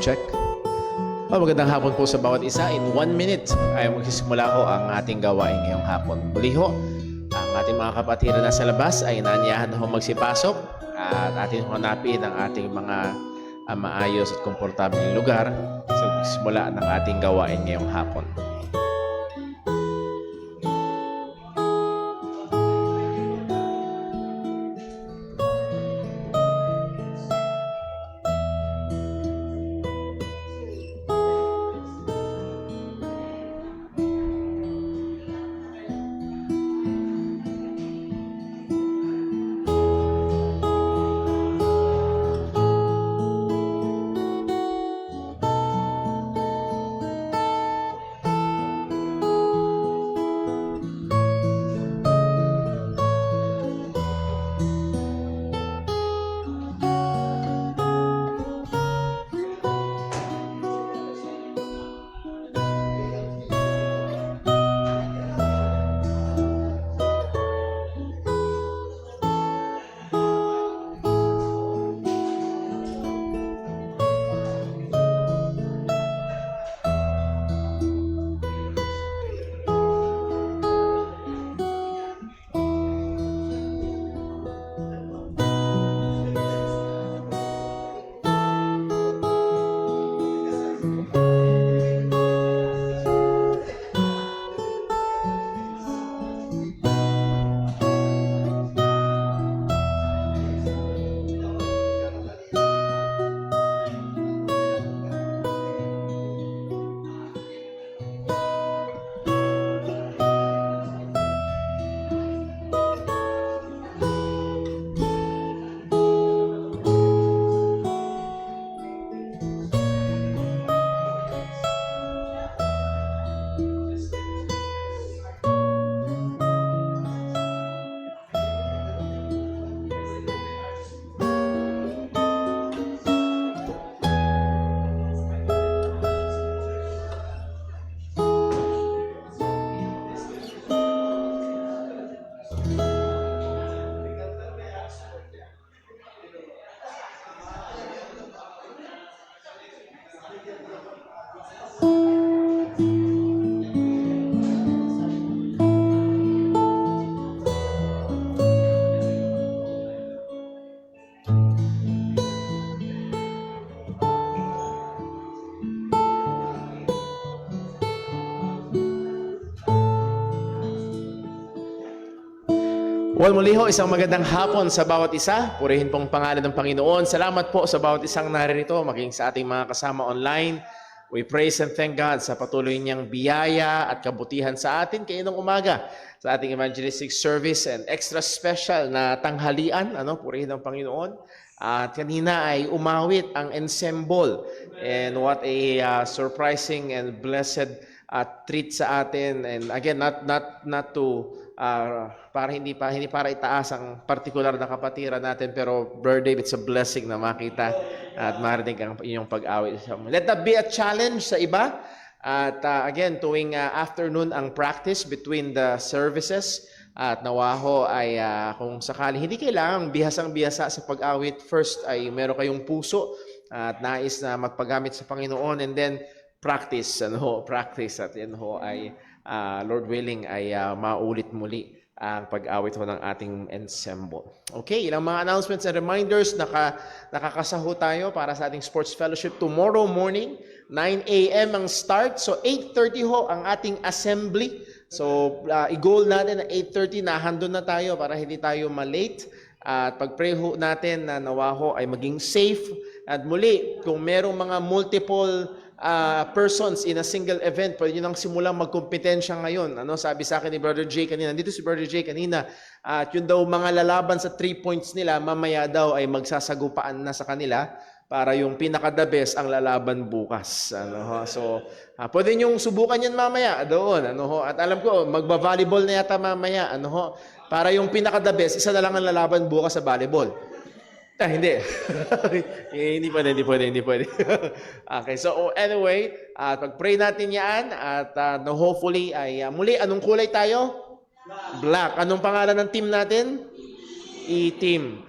check. Magandang hapon po sa bawat isa. In 1 minute ay magsisimula ho ang ating gawain ngayong hapon. Muli ho, ang ating mga kapatiran na sa labas ay naanyahan ho magsipasok at atin hanapin ang ating mga maayos at komportableng lugar sa magsisimula ng ating gawain ngayong hapon. Well, muli ho, isang magandang hapon sa bawat isa. Purihin pong pangalan ng Panginoon. Salamat po sa bawat isang naririto, maging sa ating mga kasama online. We praise and thank God sa patuloy niyang biyaya at kabutihan sa atin kayong umaga sa ating evangelistic service and extra special na tanghalian. Purihin ng Panginoon. At kanina ay umawit ang ensemble. And what a surprising and blessed treat sa atin. And again, not to para hindi para itaas ang partikular na kapatiran natin, pero birthday, it's a blessing na makita at marinig ang inyong pag-awit. Let that be a challenge sa iba. At again, tuwing afternoon ang practice between the services. At nawaho ay kung sakali hindi kailangang bihasang-bihasa sa pag-awit, first ay meron kayong puso at nais na magpagamit sa Panginoon, and then practice at yan ho ay Lord willing ay maulit muli ang pag-awit ng ating ensemble. Okay, ilang mga announcements and reminders. Nakakasaho tayo para sa ating sports fellowship tomorrow morning, 9 a.m. ang start. So 8:30 ho ang ating assembly. So i-goal natin na 8:30 na handon na tayo para hindi tayo malate. At pag-pray ho natin na nawa ho ay maging safe. At muli, kung merong mga multiple persons in a single event, pwede nyo nang simulang magkompetensya ngayon. Sabi sa akin ni Brother Jay kanina, nandito si Brother Jay kanina, at yun daw mga lalaban sa 3 points nila, mamaya daw ay magsasagupaan na sa kanila para yung pinaka-the best ang lalaban bukas. So, pwede nyo subukan yan mamaya doon. At alam ko, magba-volleyball na yata mamaya. Para yung pinaka-the best, isa na lang ang lalaban bukas sa volleyball. Hindi. Hindi pwede. Okay, so anyway, pag-pray natin yan at hopefully ay muli, anong kulay tayo? Black. Anong pangalan ng team natin? E-team.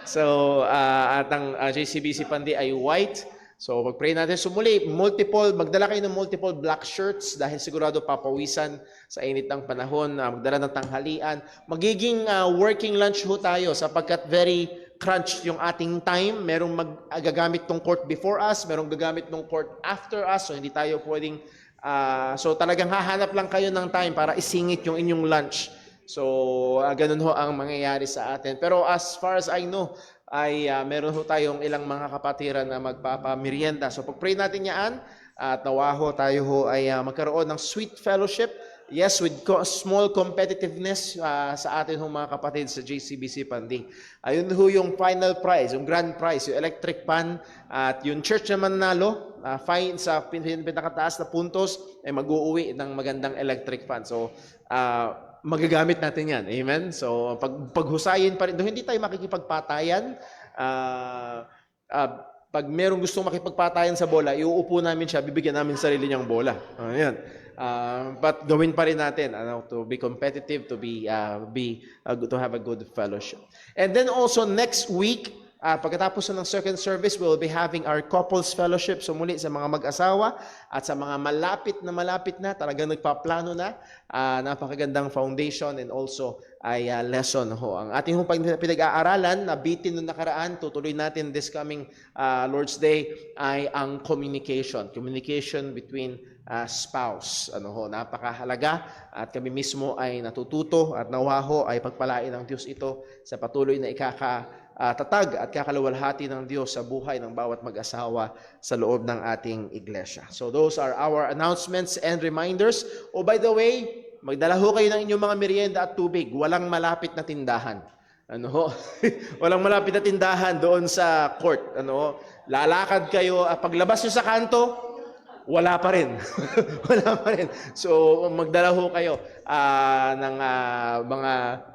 So, at ang JCBC Pandi ay white. So, pag-pray natin. So, magdala kayo ng multiple black shirts dahil sigurado papawisan sa init ng panahon. Magdala ng tanghalian. Magiging working lunch ho tayo sapagkat very crunch yung ating time. Merong gagamit ng court before us, merong gagamit ng court after us. So, hindi tayo pwedeng, so talagang hahanap lang kayo ng time para isingit yung inyong lunch. So, ganun ho ang mangyayari sa atin. Pero as far as I know, ay meron ho tayong ilang mga kapatiran na magpapamerienda. So pag-pray natin yan at nawa ho tayo ho ay magkaroon ng sweet fellowship. Yes, with small competitiveness sa atin ho mga kapatid sa JCBC Pandi. Ayun ho yung final prize, yung grand prize, yung electric pan at yung church naman nalo, fine sa pinakataas na puntos ay mag-uuwi ng magandang electric pan. So, magagamit natin yan. Amen? So, paghusayin pa rin, hindi tayo makikipagpatayan. Pag merong gustong makipagpatayan sa bola, iuupo namin siya, bibigyan namin sarili niyang bola. Ayan. But gawin pa rin natin to be competitive, to to have a good fellowship. And then also next week, pagkatapos ng second service, we'll be having our couples fellowship. So muli sa mga mag-asawa at sa mga malapit na, talagang nagpaplano na, napakagandang foundation and also ay lesson ho. Ang ating pinag-aaralan na bitin nung nakaraan, tutuloy natin this coming Lord's Day ay ang communication. Communication between spouse. Napakahalaga at kami mismo ay natututo at nawa ho ay pagpalain ng Diyos ito sa patuloy na tatag at kakaluwalhati ng Diyos sa buhay ng bawat mag-asawa sa loob ng ating iglesia. So those are our announcements and reminders. Oh, by the way, magdala ho kayo ng inyong mga merienda at tubig. Walang malapit na tindahan. Walang malapit na tindahan doon sa court. Lalakad kayo, paglabas nyo sa kanto, wala pa rin. Wala pa rin. So, magdala ho kayo ng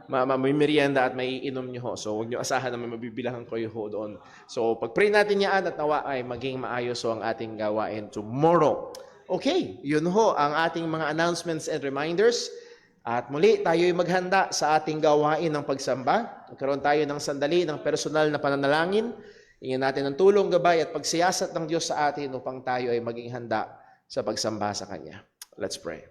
mga may merienda at may inom nyo ho. So, huwag nyo asahan na may mabibilangan kayo ho doon. So, pag-pray natin yan at nawa ay maging maayos ho ang ating gawain tomorrow. Okay, yun ho ang ating mga announcements and reminders. At muli, tayo'y maghanda sa ating gawain ng pagsamba. Magkaroon tayo ng sandali ng personal na pananalangin. Hingin natin ng tulong, gabay at pagsiyasat ng Diyos sa atin upang tayo ay maging handa sa pagsamba sa Kanya. Let's pray.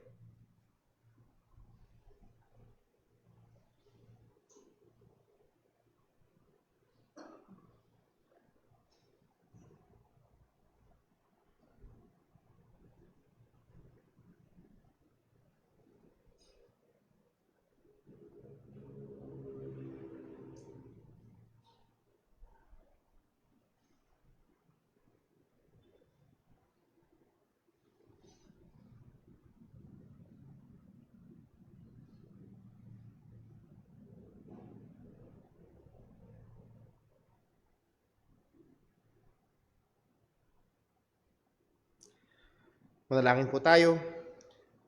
Manalangin po tayo.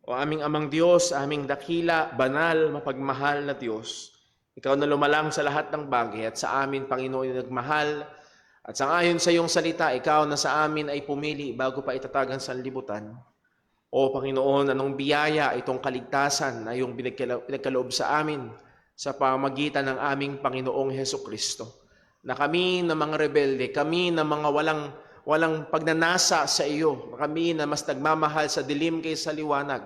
O aming amang Diyos, aming dakila, banal, mapagmahal na Diyos, Ikaw na lumalang sa lahat ng bagay at sa amin, Panginoon, nagmahal. At sangayon sa iyong salita, Ikaw na sa amin ay pumili bago pa itatag ang sanlibutan. O Panginoon, anong biyaya itong kaligtasan na iyong pinagkaloob sa amin sa pamagitan ng aming Panginoong Hesukristo. Na kami na mga rebelde, kami na mga walang pagnanasa sa iyo, kami na mas nagmamahal sa dilim kaysa liwanag,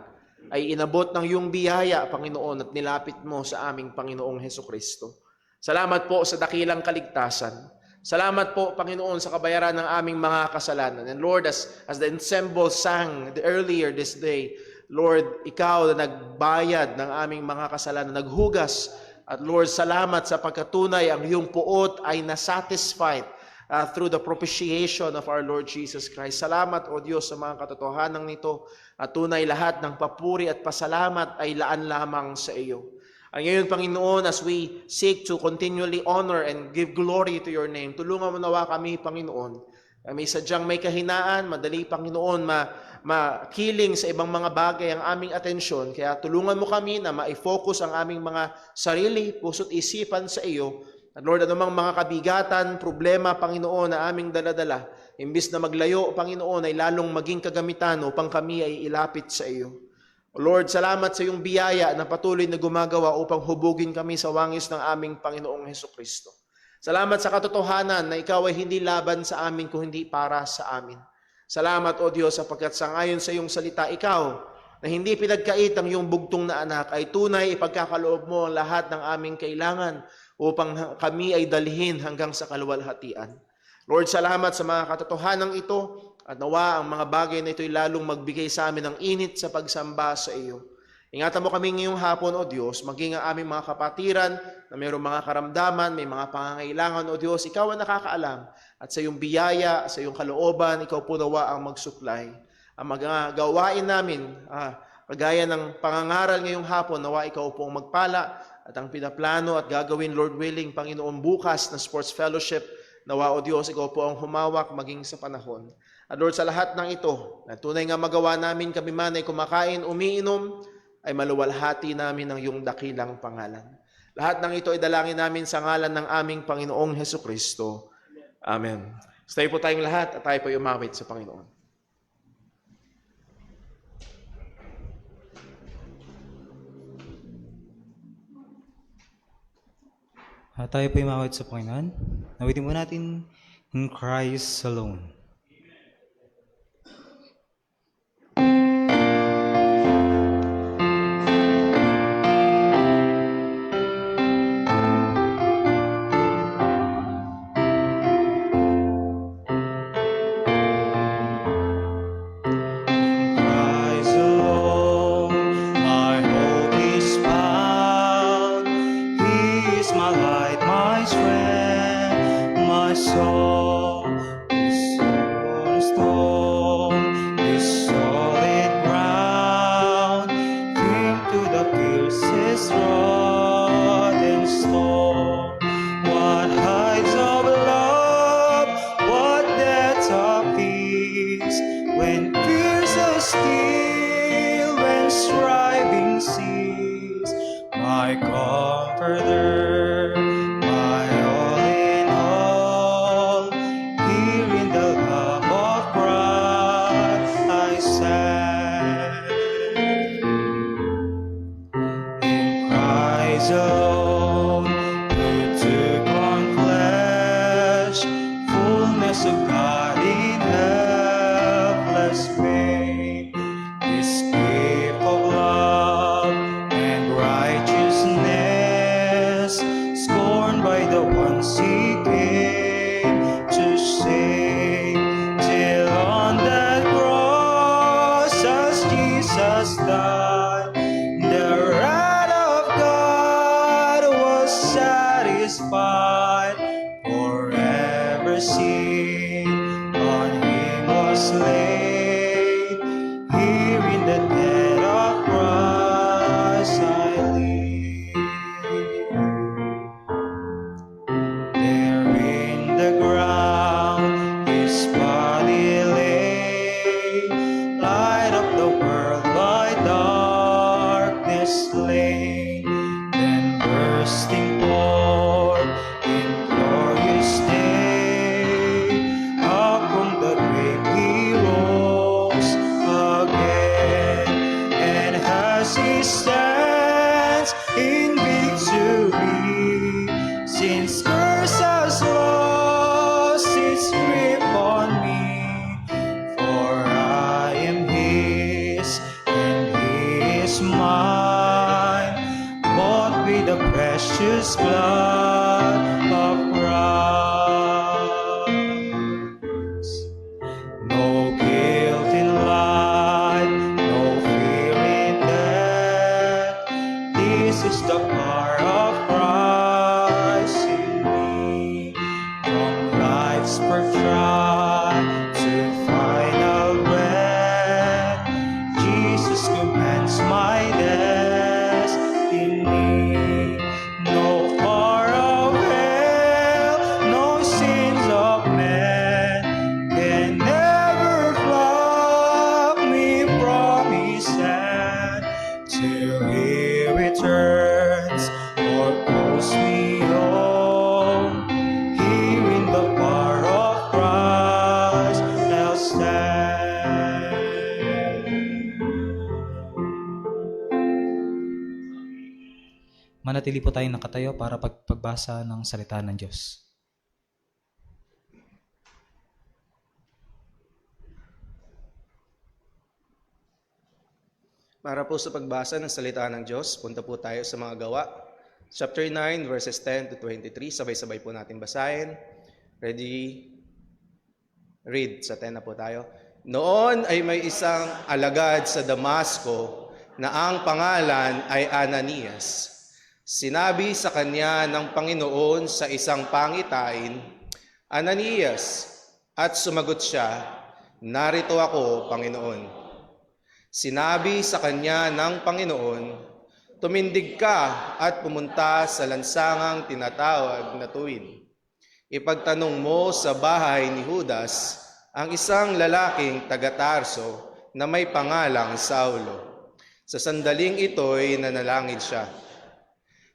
ay inabot ng iyong biyaya, Panginoon, at nilapit mo sa aming Panginoong Hesukristo. Salamat po sa dakilang kaligtasan. Salamat po, Panginoon, sa kabayaran ng aming mga kasalanan. And Lord, as the ensemble sang earlier this day, Lord, Ikaw na nagbayad ng aming mga kasalanan, naghugas. At Lord, salamat sa pagkatunay ang iyong puot ay nasatisfied through the propitiation of our Lord Jesus Christ. Salamat, O Diyos, sa mga katotohanan nito. At tunay lahat ng papuri at pasalamat ay laan lamang sa iyo. Ang ngayon, Panginoon, as we seek to continually honor and give glory to your name, tulungan mo nawa kami, Panginoon. Kami sadyang may kahinaan, madali, Panginoon, makiling sa ibang mga bagay ang aming atensyon. Kaya tulungan mo kami na ma-focus ang aming mga sarili, puso't isipan sa iyo. At Lord, anumang mga kabigatan, problema, Panginoon, na aming daladala, imbis na maglayo, Panginoon, ay lalong maging kagamitan upang kami ay ilapit sa iyo. Lord, salamat sa iyong biyaya na patuloy na gumagawa upang hubugin kami sa wangis ng aming Panginoong Hesukristo. Salamat sa katotohanan na ikaw ay hindi laban sa amin kung hindi para sa amin. Salamat, O Diyos, sapagkat sangayon sa iyong salita, ikaw, na hindi pinagkait ang iyong bugtong na anak, ay tunay ipagkakaloob mo ang lahat ng aming kailangan upang kami ay dalhin hanggang sa kaluwalhatian. Lord, salamat sa mga katotohanan ito at nawa ang mga bagay na ito'y lalong magbigay sa amin ng init sa pagsamba sa iyo. Ingatan mo kami ngayong hapon, O Diyos, maging ang aming mga kapatiran na mayroong mga karamdaman, may mga pangangailangan, O Diyos, ikaw ang nakakaalam. At sa iyong biyaya, sa iyong kalooban, ikaw po nawa ang mag-supply. Ang mga gawain namin, kagaya ng pangangaral ngayong hapon, nawa ikaw po ang magpala at ang pinaplano at gagawin, Lord willing, Panginoon, bukas na sports fellowship, nawa, O Diyos, ikaw po ang humawak maging sa panahon. At Lord, sa lahat ng ito, na tunay nga magawa namin kami man ay kumakain, umiinom, ay maluwalhati namin ang iyong dakilang pangalan. Lahat ng ito ay dalangin namin sa ngalan ng aming Panginoong Hesukristo. Amen. Stay po tayong lahat at tayo po umawit sa Panginoon. Tayo po umawit sa Panginoon. Nawitin mo natin in Christ alone. Manatili po tayong nakatayo para pagbasa ng salita ng Diyos. Para po sa pagbasa ng salita ng Diyos, punta po tayo sa mga gawa. Chapter 9, verses 10 to 23. Sabay-sabay po natin basahin. Ready? Read. Sa 10 na po tayo. Noon ay may isang alagad sa Damasco na ang pangalan ay Ananias. Sinabi sa kanya ng Panginoon sa isang pangitain, Ananias, at sumagot siya, narito ako, Panginoon. Sinabi sa kanya ng Panginoon, tumindig ka at pumunta sa lansangang tinatawag na Tuwid. Ipagtanong mo sa bahay ni Judas ang isang lalaking taga-Tarso na may pangalang Saulo. Sa sandaling ito'y nanalangin siya.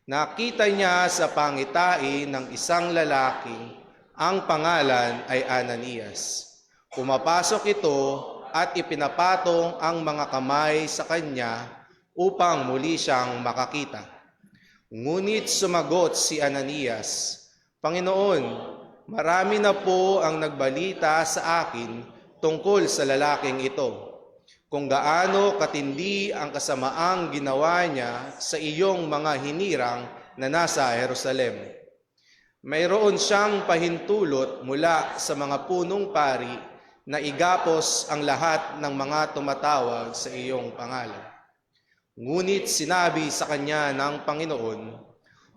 Nakita niya sa pangitain ng isang lalaki, ang pangalan ay Ananias. Pumapasok ito at ipinapatong ang mga kamay sa kanya upang muli siyang makakita. Ngunit sumagot si Ananias, Panginoon, marami na po ang nagbalita sa akin tungkol sa lalaking ito, kung gaano katindi ang kasamaang ginawa niya sa iyong mga hinirang na nasa Jerusalem. Mayroon siyang pahintulot mula sa mga punong pari na igapos ang lahat ng mga tumatawag sa iyong pangalan. Ngunit sinabi sa kanya ng Panginoon,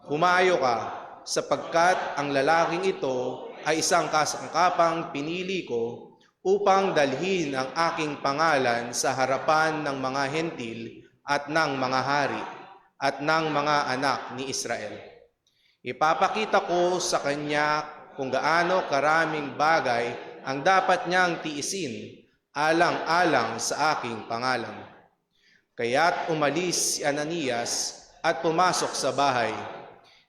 humayo ka, sapagkat ang lalaking ito ay isang kasangkapang pinili ko upang dalhin ang aking pangalan sa harapan ng mga hentil at ng mga hari at ng mga anak ni Israel. Ipapakita ko sa kanya kung gaano karaming bagay ang dapat niyang tiisin alang-alang sa aking pangalan. Kaya't umalis si Ananias at pumasok sa bahay.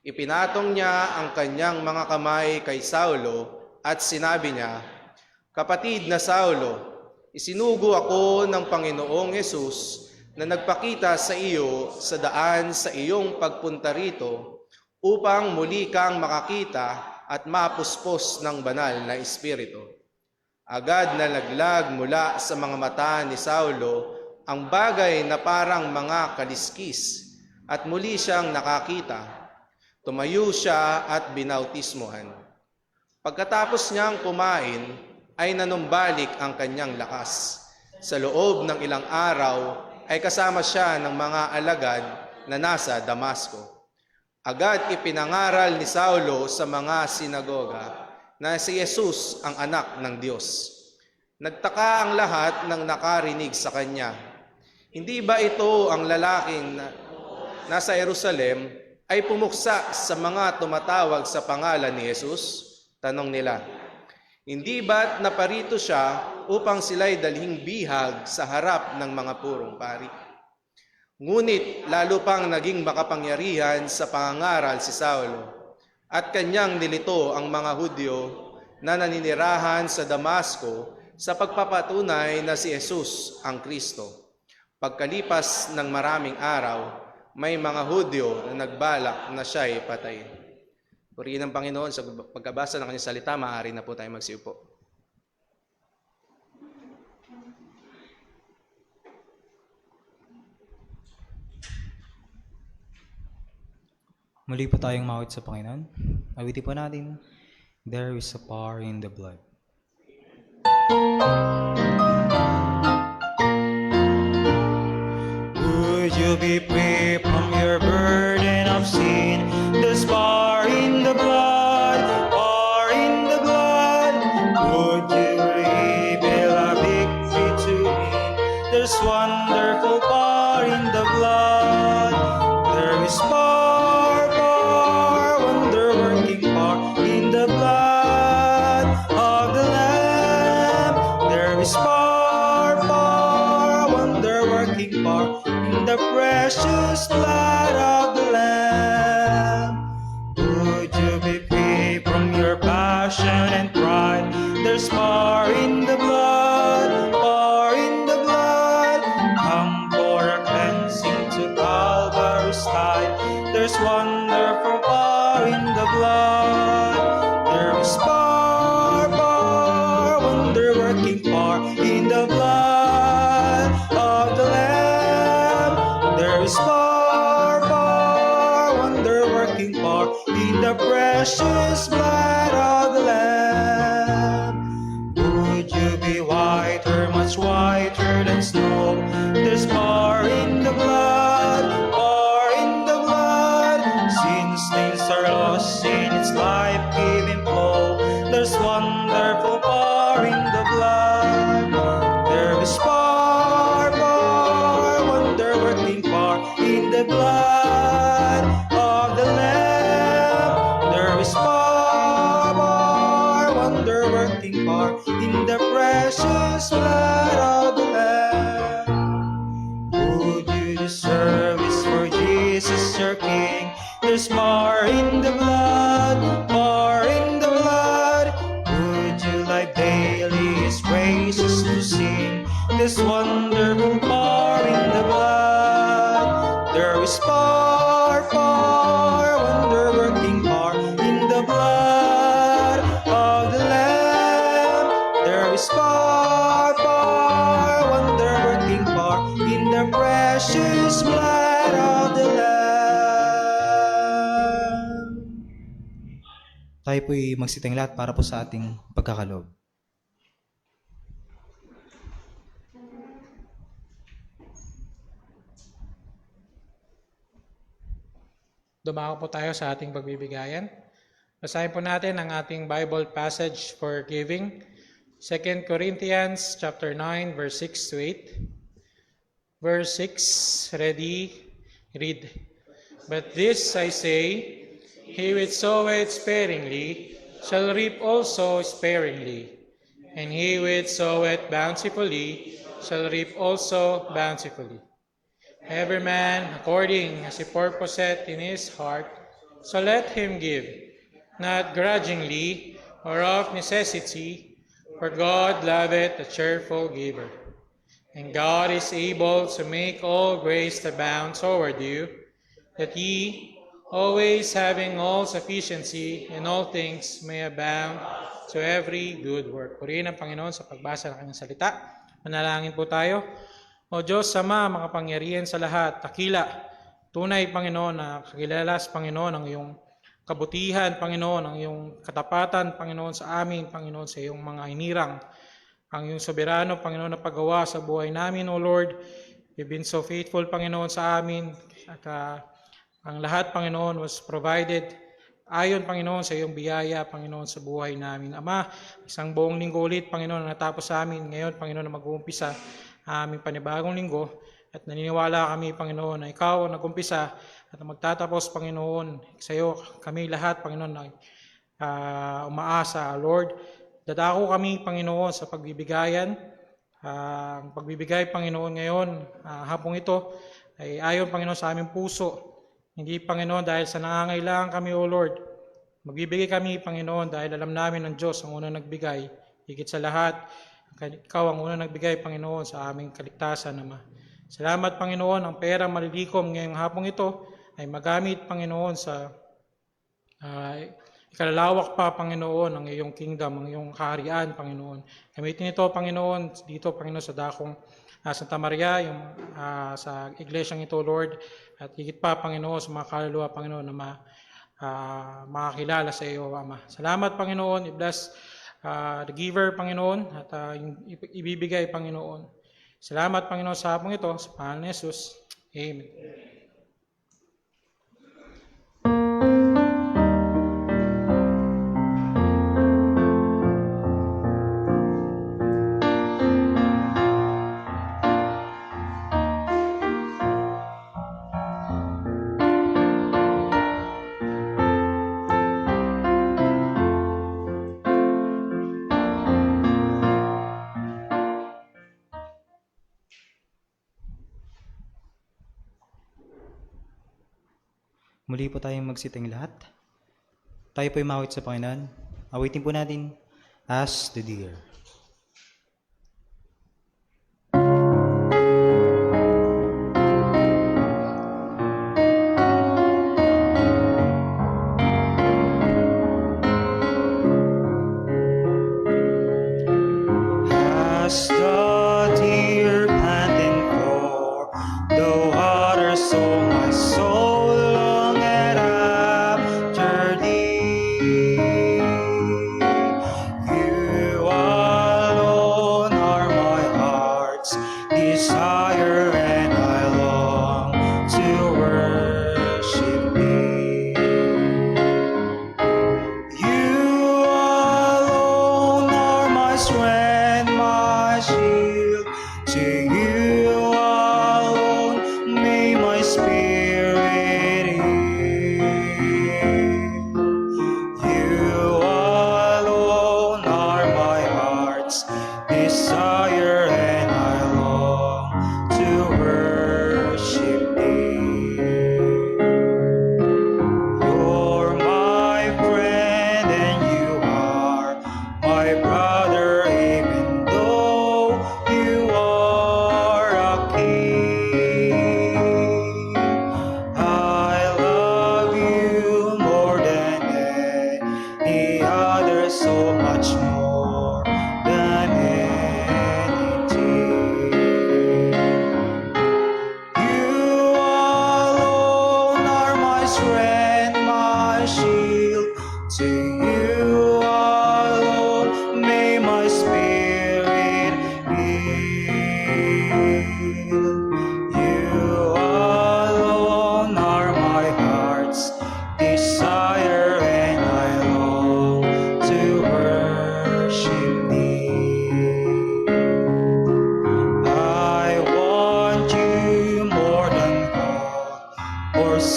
Ipinatong niya ang kanyang mga kamay kay Saulo at sinabi niya, Kapatid na Saulo, isinugo ako ng Panginoong Hesus na nagpakita sa iyo sa daan sa iyong pagpunta rito upang muli kang makakita at mapuspos ng banal na espiritu. Agad na laglag mula sa mga mata ni Saulo ang bagay na parang mga kaliskis at muli siyang nakakita. Tumayo siya at binautismuhan. Pagkatapos niyang kumain ay nanumbalik ang kanyang lakas. Sa loob ng ilang araw ay kasama siya ng mga alagad na nasa Damasco. Agad ipinangaral ni Saulo sa mga sinagoga na si Jesus ang anak ng Diyos. Nagtaka ang lahat ng nakarinig sa kanya. Hindi ba ito ang lalaking nasa Jerusalem ay pumuksa sa mga tumatawag sa pangalan ni Jesus? Tanong nila. Hindi ba't naparito siya upang sila'y dalhing bihag sa harap ng mga purong pari? Ngunit lalo pang naging makapangyarihan sa pangangaral si Saulo at kanyang nilito ang mga Hudyo na naninirahan sa Damasco sa pagpapatunay na si Jesus ang Kristo. Pagkalipas ng maraming araw, may mga Hudyo na nagbalak na siya'y patayin. Purihin ng Panginoon, sa pagkabasa ng kanyang salita, maaari na po tayo magsiupo. Muli po tayong mawit sa Panginoon. Awitin po natin, There is a power in the blood. Would you be free from your burden of sin? There's power in the blood, power in the blood. Would you reveal a victory to me? There's wonderful power in the blood. There is power, power, wonder-working power in the blood of the Lamb. There is power, power, wonder-working power in the precious blood of the Lamb. Would you be free from your passion and pride? There's power in the blood, power in the blood. Come for a cleansing to Calvary's side. There's wonderful power in the blood. There is power, power, wonder-working power in the blood of the Lamb. working part in the precious blood of the Lamb. Would you be whiter, much whiter than snow? There's power in the blood, power in the blood. Sin stains are lost in its life-giving flow. There's wonderful power in the blood. There is power, power, wonder-working power in the blood of the Lamb. There is power, power, wonder-working power in the precious blood of the Lamb. Would you do service for Jesus your King? There's power in the blood, power in the blood. Would you like daily His praises to sing? There's wonderful power in the blood. There is power, power, wonder-working power in the blood of the Lamb. There is power, power, wonder-working power in the precious blood of the Lamb. Tayo po'y magsitang lahat para po sa ating pagkakaloob. Dumako po tayo sa ating pagbibigayan. Basahin po natin ang ating Bible passage for giving. 2 Corinthians chapter 9, verse 6 to 8. Verse 6, ready, read. But this I say, he which soweth sparingly shall reap also sparingly, and he which soweth bountifully shall reap also bountifully. Every man according as he purposeth in his heart, so let him give, not grudgingly or of necessity, for God loveth a cheerful giver. And God is able to make all grace abound toward you, that ye, always having all sufficiency in all things, may abound to every good work. Purihin ang Panginoon sa pagbasa ng kanyang salita. Manalangin po tayo. O Diyos, Ama, makapangyarihan sa lahat, takila, tunay, Panginoon, na kakilalas, Panginoon, ang iyong kabutihan, Panginoon, ang iyong katapatan, Panginoon, sa amin, Panginoon, sa iyong mga hinirang, ang iyong soberano, Panginoon, na paggawa sa buhay namin, O Lord. You've been so faithful, Panginoon, sa amin, at ang lahat, Panginoon, was provided ayon, Panginoon, sa iyong biyaya, Panginoon, sa buhay namin. Ama, isang buong linggo ulit, Panginoon, na natapos sa amin. Ngayon, Panginoon, na mag-uumpisa aming panibagong linggo. At naniniwala kami, Panginoon, na ikaw ang nag-umpisa at magtatapos, Panginoon. Sa iyo kami lahat, Panginoon, na umaasa, Lord. Dadako kami, Panginoon, sa pagbibigayan. Ang pagbibigay, Panginoon, ngayon, hapong ito, ay ayon, Panginoon, sa aming puso. Hindi, Panginoon, dahil sa nangangailangan kami, O Lord. Magbibigay kami, Panginoon, dahil alam namin ng Diyos ang unang nagbigay. Higit sa lahat, ikaw ang unang nagbigay, Panginoon, sa aming kaligtasan, Ama. Salamat, Panginoon, ang pera malilikom ngayong hapong ito ay magamit, Panginoon, sa ikalalawak pa, Panginoon, ang iyong kingdom, ang iyong kaharian, Panginoon. Gamitin ito, Panginoon, dito, Panginoon, sa dakong Santa Maria, yung sa iglesyang ito, Lord, at higit pa, Panginoon, sa mga kaluluwa, Panginoon, na makakilala sa iyo, Ama. Salamat, Panginoon, i-bless the giver, Panginoon, at yung ibibigay, Panginoon. Salamat, Panginoon, sa hapong ito, sa pangalan ni Jesus. Amen. Muli po tayong magsitang lahat. Tayo po'y mawit sa Panginoon. Awitin po natin, As the Deer. As the deer panting for the water, so my soul longeth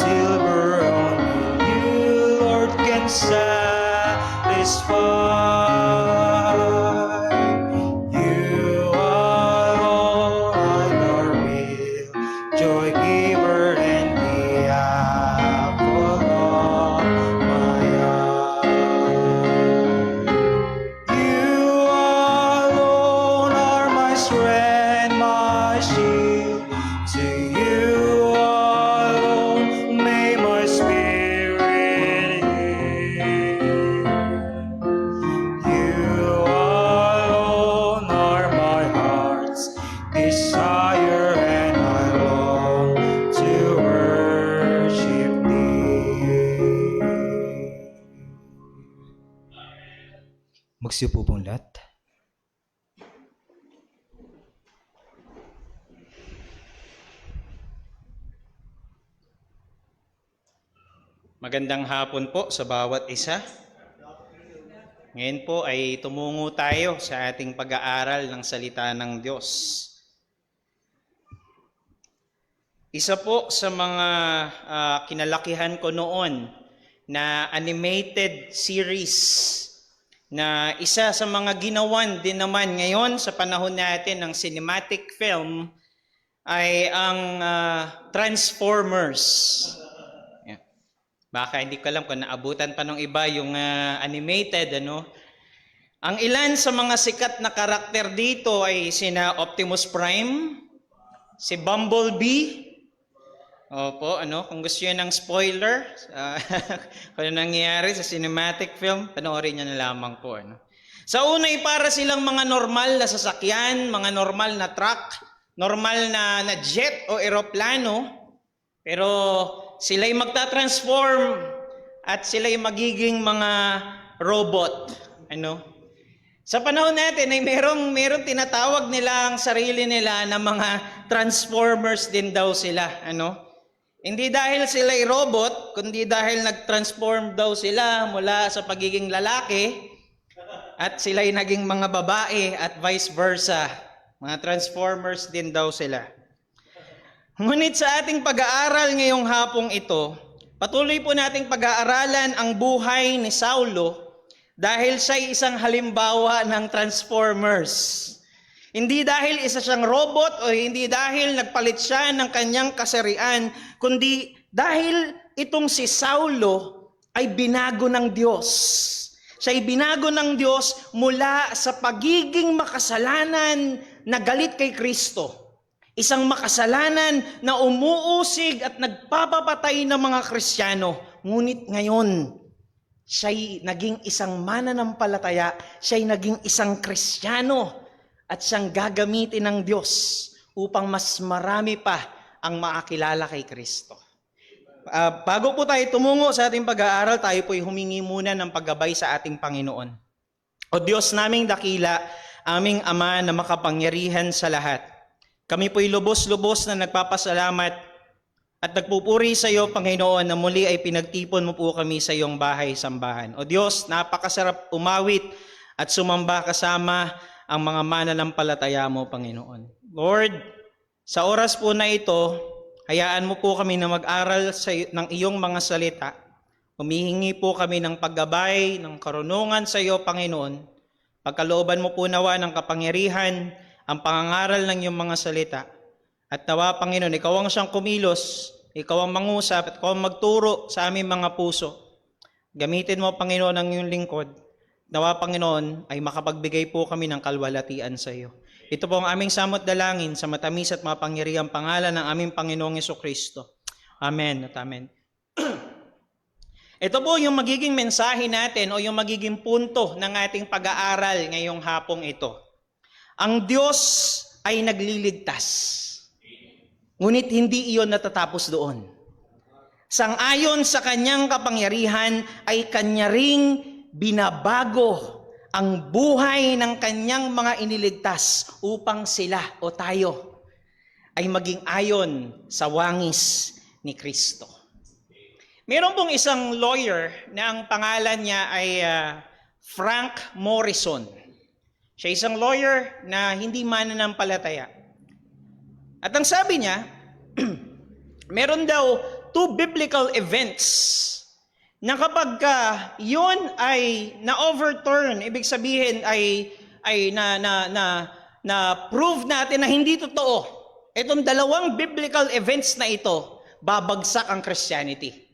silver, only you, Lord, can satisfy. You alone are our will, joy giver and the apple of my eye. You alone are my strength, my shield. To you alone may my spirit yield. You alone are my heart's desire, and I long to worship thee. Magsiupo pong lahat. Magandang hapon po sa bawat isa. Ngayon po ay tumungo tayo sa ating pag-aaral ng salita ng Diyos. Isa po sa mga kinalakihan ko noon na animated series na isa sa mga ginawan din naman ngayon sa panahon natin ng cinematic film ay ang Transformers. Yeah. Baka hindi ko alam kung naabutan pa ng iba yung animated, ano. Ang ilan sa mga sikat na karakter dito ay sina Optimus Prime, si Bumblebee. Opo, ano, kung gusto niyo ng spoiler, kung ano nangyayari sa cinematic film, panoorin niyo na lamang po, ano. Sa una ay para silang mga normal na sasakyan, mga normal na truck, normal na jet o eroplano, pero sila'y magta-transform at sila'y magiging mga robot, ano. Sa panahon natin ay merong tinatawag nila ang sarili nila na mga transformers din daw sila, ano. Hindi dahil sila'y robot, kundi dahil nag-transform daw sila mula sa pagiging lalaki at sila'y naging mga babae at vice versa. Mga transformers din daw sila. Ngunit sa ating pag-aaral ngayong hapong ito, patuloy po nating pag-aaralan ang buhay ni Saulo dahil siya'y isang halimbawa ng transformers. Hindi dahil isa siyang robot o hindi dahil nagpalit siya ng kanyang kasarian, kundi dahil itong si Saulo ay binago ng Diyos. Siya ay binago ng Diyos mula sa pagiging makasalanan na galit kay Kristo. Isang makasalanan na umuusig at nagpapapatay ng mga Kristiyano. Ngunit ngayon, siya'y naging isang mananampalataya, siya'y naging isang Kristiyano. At siyang gagamitin ng Diyos upang mas marami pa ang makakilala kay Kristo. Bago po tayo tumungo sa ating pag-aaral, tayo po'y humingi muna ng paggabay sa ating Panginoon. O Diyos naming dakila, aming Ama na makapangyarihan sa lahat. Kami po'y lubos-lubos na nagpapasalamat at nagpupuri sa iyo, Panginoon, na muli ay pinagtipon mo po kami sa iyong bahay-sambahan. O Diyos, napakasarap umawit at sumamba kasama ang mga mananampalataya mo, Panginoon. Lord, sa oras po na ito, hayaan mo po kami na mag-aral ng iyong mga salita. Humihingi po kami ng paggabay, ng karunungan sa iyo, Panginoon. Pagkalooban mo po nawa ng kapangyarihan, ang pangangaral ng iyong mga salita. At nawa, Panginoon, ikaw ang siyang kumilos, ikaw ang mangusap, at ikaw ang magturo sa aming mga puso. Gamitin mo, Panginoon, ang iyong lingkod. Nawa, Panginoon, ay makapagbigay po kami ng kalwalatian sa iyo. Ito po ang aming samot dalangin sa matamis at mapangyarihang pangalan ng aming Panginoong Jesucristo. Amen at amen. Ito po yung magiging mensahe natin o yung magiging punto ng ating pag-aaral ngayong hapong ito. Ang Diyos ay nagliligtas. Ngunit hindi iyon natatapos doon. Sang-ayon sa kanyang kapangyarihan ay kanya ring binabago ang buhay ng kanyang mga iniligtas upang sila o tayo ay maging ayon sa wangis ni Kristo. Meron pong isang lawyer na ang pangalan niya ay Frank Morrison. Siya isang lawyer na hindi mananampalataya. At ang sabi niya, meron daw two biblical events na kapag yun ay na-overturn, ibig sabihin ay na-prove natin na hindi totoo. Itong dalawang biblical events na ito, babagsak ang Christianity.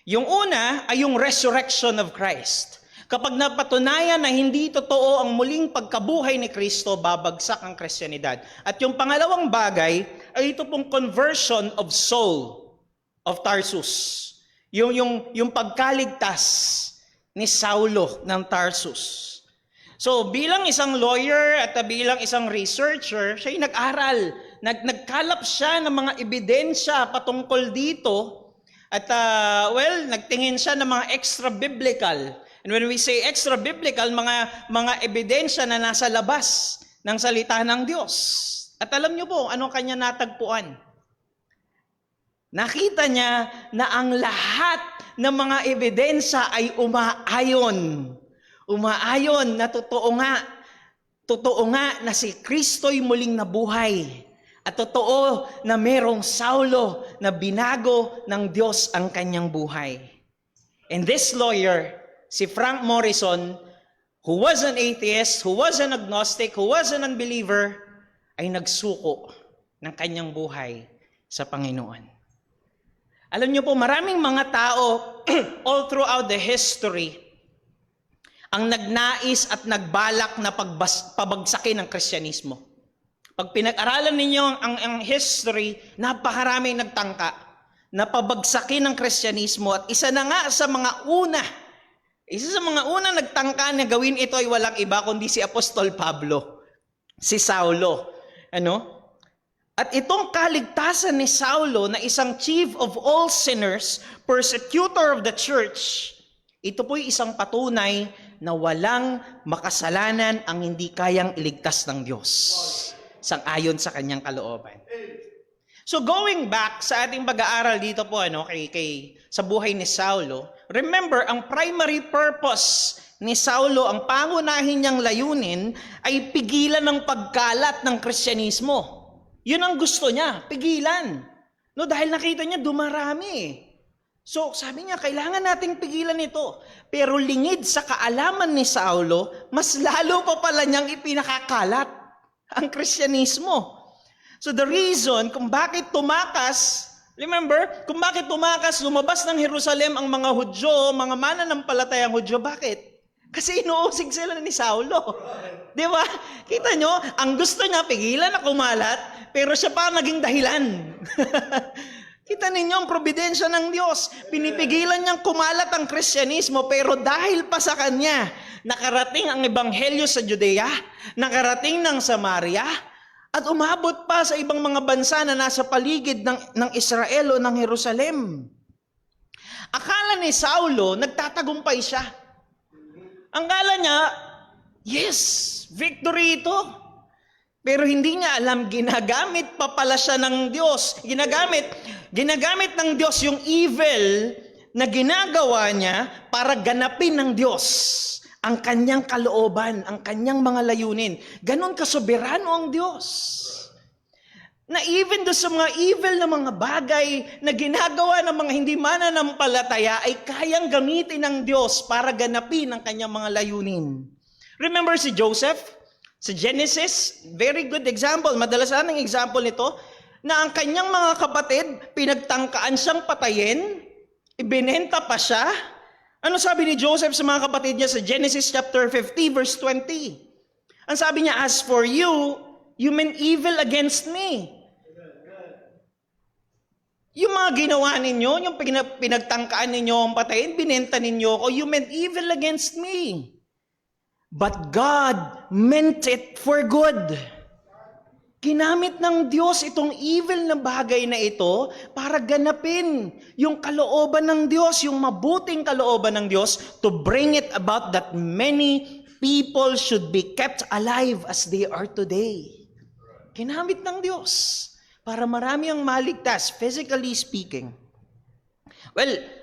Yung una ay yung resurrection of Christ. Kapag napatunayan na hindi totoo ang muling pagkabuhay ni Kristo, babagsak ang Kristyanidad. At yung pangalawang bagay ay ito pong conversion of Saul of Tarsus. Yung pagkaligtas ni Saulo ng Tarsus. So bilang isang lawyer at bilang isang researcher, siya ay nag-aral. Nagkalap siya ng mga ebidensya patungkol dito. At nagtingin siya ng mga extra-biblical. And when we say extra-biblical, mga ebidensya na nasa labas ng salita ng Diyos. At alam niyo po, ano kanya natagpuan? Nakita niya na ang lahat ng mga ebidensya ay umaayon. Umaayon na totoo nga na si Kristo'y muling nabuhay. At totoo na merong Saulo na binago ng Diyos ang kanyang buhay. And this lawyer, si Frank Morrison, who was an atheist, who was an agnostic, who was an unbeliever, ay nagsuko ng kanyang buhay sa Panginoon. Alam niyo po, maraming mga tao all throughout the history ang nagnais at nagbalak na pabagsakin ang Kristyanismo. Pag pinag-aralan ninyo ang history, napakaraming nagtangka na pabagsakin ang Kristyanismo. At isa sa mga una nagtangka na gawin ito ay walang iba kundi si Apostol Pablo, si Saulo. At itong kaligtasan ni Saulo na isang chief of all sinners, persecutor of the church, ito po'y isang patunay na walang makasalanan ang hindi kayang iligtas ng Diyos sang-ayon sa kanyang kalooban. So going back sa ating pag-aaral dito po sa buhay ni Saulo, remember ang primary purpose ni Saulo, ang pangunahin niyang layunin ay pigilan ng pagkalat ng Kristyanismo. Yun ang gusto niya, pigilan. Dahil nakita niya dumarami. So sabi niya, kailangan nating pigilan ito. Pero lingid sa kaalaman ni Saulo, mas lalo pa pala niyang ipinakakalat ang Kristyanismo. So the reason kung bakit tumakas, kung bakit lumabas ng Jerusalem ang mga Hudyo, mga mananampalatayang Hudyo, bakit? Kasi inuusig sila ni Saulo. Di ba? Kita nyo, ang gusto niya, pigilan na kumalat, pero siya pa naging dahilan. Kita ninyo ang probidensya ng Diyos. Pinipigilan niyang kumalat ang Kristyanismo, pero dahil pa sa kanya, nakarating ang Ebanghelyo sa Judea, nakarating ng Samaria, at umabot pa sa ibang mga bansa na nasa paligid ng Israel o ng Jerusalem. Akala ni Saulo, nagtatagumpay siya. Ang kala niya, yes, victory ito. Pero hindi niya alam, ginagamit pa pala siya ng Diyos. Ginagamit ng Diyos yung evil na ginagawa niya para ganapin ng Diyos ang kanyang kalooban, ang kanyang mga layunin. Ganon kasoberano ang Diyos. Na even do sa mga evil na mga bagay na ginagawa ng mga hindi mananampalataya ay kayang gamitin ng Diyos para ganapin ang kanyang mga layunin. Remember si Joseph? Sa Genesis, very good example. Madalas ang example nito na ang kanyang mga kapatid, pinagtangkaan siyang patayin, ibinenta pa siya. Ano sabi ni Joseph sa mga kapatid niya sa Genesis chapter 50 verse 20? Ang sabi niya, as for you, you meant evil against me. Yung mga ginawa ninyo, yung pinagtangkaan ninyo ang patayin, binenta ninyo ako, you meant evil against me. But God meant it for good. Ginamit ng Diyos itong evil na bagay na ito para ganapin yung kalooban ng Diyos, yung mabuting kalooban ng Diyos, to bring it about that many people should be kept alive as they are today. Ginamit ng Diyos para marami ang maligtas, physically speaking. Well,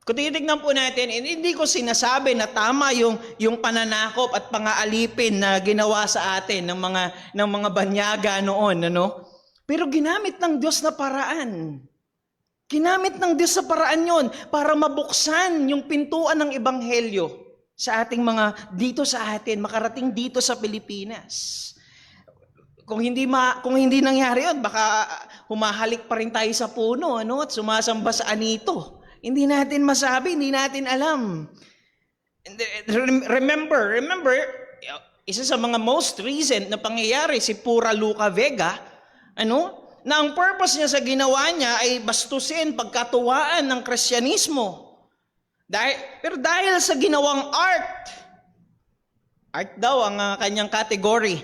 kung titignan po natin, hindi ko sinasabi na tama yung pananakop at pang-aalipin na ginawa sa atin ng mga banyaga noon, ano? Pero ginamit ng Diyos na paraan Ginamit ng Diyos sa paraan yon para mabuksan yung pintuan ng ebanghelyo sa ating mga dito sa atin, makarating dito sa Pilipinas. Kung hindi nangyari yon, baka humahalik pa rin tayo sa puno, ano, at sumasamba sa anito. Hindi natin masabi, hindi natin alam. Remember, isa sa mga most recent na pangyayari, si Pura Luca Vega, na ang purpose niya sa ginawa niya ay bastusin, pagkatuwaan ng Kristyanismo. Pero dahil sa ginawang art daw ang kanyang category.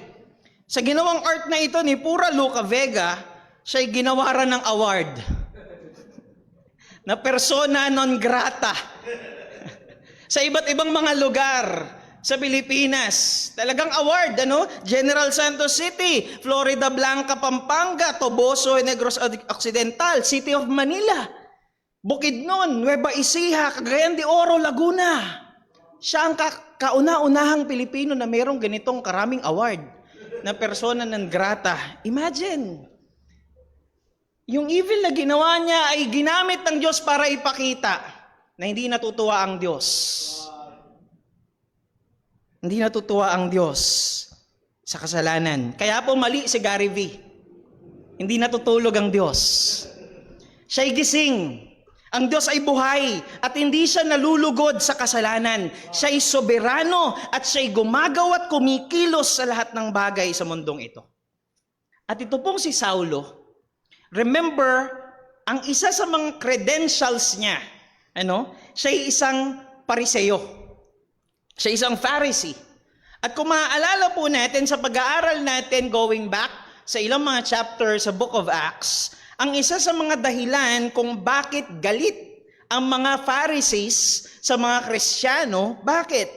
Sa ginawang art na ito ni Pura Luca Vega, siya'y ginawaran ng award na persona non grata sa iba't ibang mga lugar sa Pilipinas. Talagang award, General Santos City, Florida Blanca, Pampanga, Toboso, Negros Occidental, City of Manila, Bukidnon, Nueva Ecija, Cagayan de Oro, Laguna. Siya ang kauna-unahang Pilipino na mayroong ganitong karaming award na persona non grata. Imagine, yung evil na ginawa niya ay ginamit ng Diyos para ipakita na hindi natutuwa ang Diyos. Hindi natutuwa ang Diyos sa kasalanan. Kaya po mali si Gary V. Hindi natutulog ang Diyos. Siya'y gising. Ang Diyos ay buhay at hindi siya nalulugod sa kasalanan. Siya'y soberano at siya'y gumagawa at kumikilos sa lahat ng bagay sa mundong ito. At ito pong si Saulo, remember, ang isa sa mga credentials niya, siya'y isang Pariseo. Siya isang Pharisee. At kung maaalala po natin sa pag-aaral natin going back sa ilang mga chapter sa Book of Acts, ang isa sa mga dahilan kung bakit galit ang mga Pharisees sa mga Kristiyano, bakit?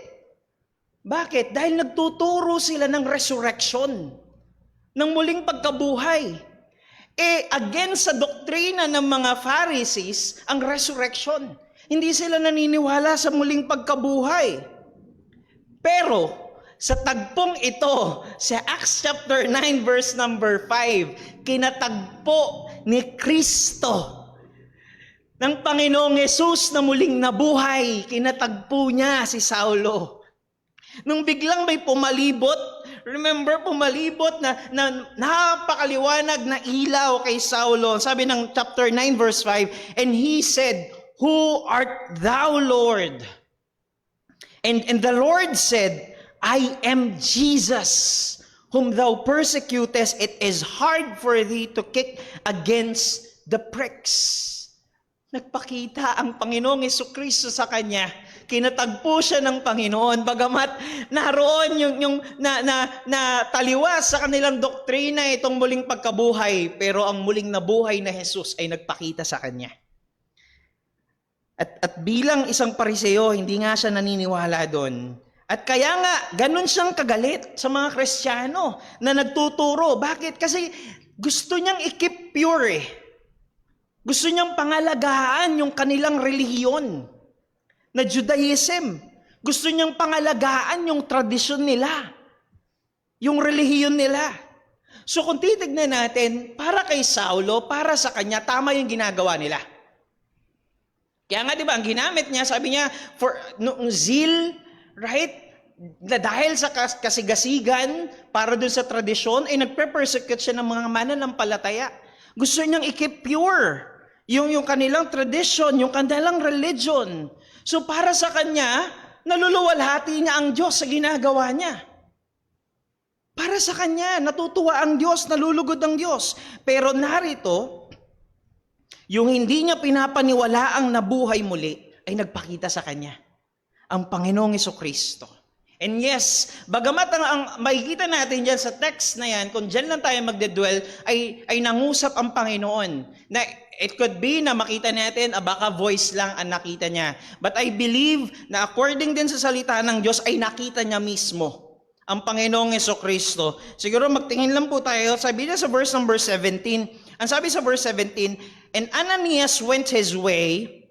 Bakit? Dahil nagtuturo sila ng resurrection, ng muling pagkabuhay. Against sa doktrina ng mga Pharisees, ang resurrection. Hindi sila naniniwala sa muling pagkabuhay. Pero, sa tagpong ito, sa Acts chapter 9 verse number 5, kinatagpo ni Kristo ng Panginoong Yesus na muling nabuhay, kinatagpo niya si Saulo. Nung biglang may pumalibot, remember pumalibot na napakaliwanag na ilaw kay Saulo. Sabi ng chapter 9 verse 5, and he said, "Who art thou, Lord?" And the Lord said, "I am Jesus, whom thou persecutest. It is hard for thee to kick against the pricks." Nagpakita ang Panginoong Jesucristo sa kanya. Kinatagpo siya ng Panginoon, bagamat naroon yung taliwas sa kanilang doktrina itong muling pagkabuhay, pero ang muling nabuhay na Jesus ay nagpakita sa kanya. At bilang isang Pariseo, hindi nga siya naniniwala doon. At kaya nga, ganun siyang kagalit sa mga Kristiyano na nagtuturo. Bakit? Kasi gusto niyang i-keep pure. Gusto niyang pangalagaan yung kanilang relihiyon na Judaism. Gusto niyang pangalagaan yung tradisyon nila, yung relihiyon nila. So kung titignan natin, para kay Saulo, para sa kanya, tama yung ginagawa nila. Kaya nga, di ba, ang ginamit niya, sabi niya, for zeal, right? Na dahil sa kasigasigan, para dun sa tradisyon, ay nagpe-persecute siya ng mga mananampalataya. Gusto niyang i-keep pure yung kanilang tradition, yung kanilang religion. So para sa kanya, naluluwalhati niya ang Diyos sa ginagawa niya. Para sa kanya, natutuwa ang Diyos, nalulugod ang Diyos. Pero narito, yung hindi niya pinapaniwala ang nabuhay muli, ay nagpakita sa kanya ang Panginoong Jesucristo. And yes, bagamat ang makikita natin dyan sa text na yan, kung dyan lang tayo magdedwell, ay nangusap ang Panginoon. Na it could be na makita natin, baka voice lang ang nakita niya. But I believe na according din sa salita ng Diyos, ay nakita niya mismo ang Panginoong Jesucristo. Siguro magtingin lang po tayo. Sabi niya sa verse number 17, ang sabi sa verse 17, and Ananias went his way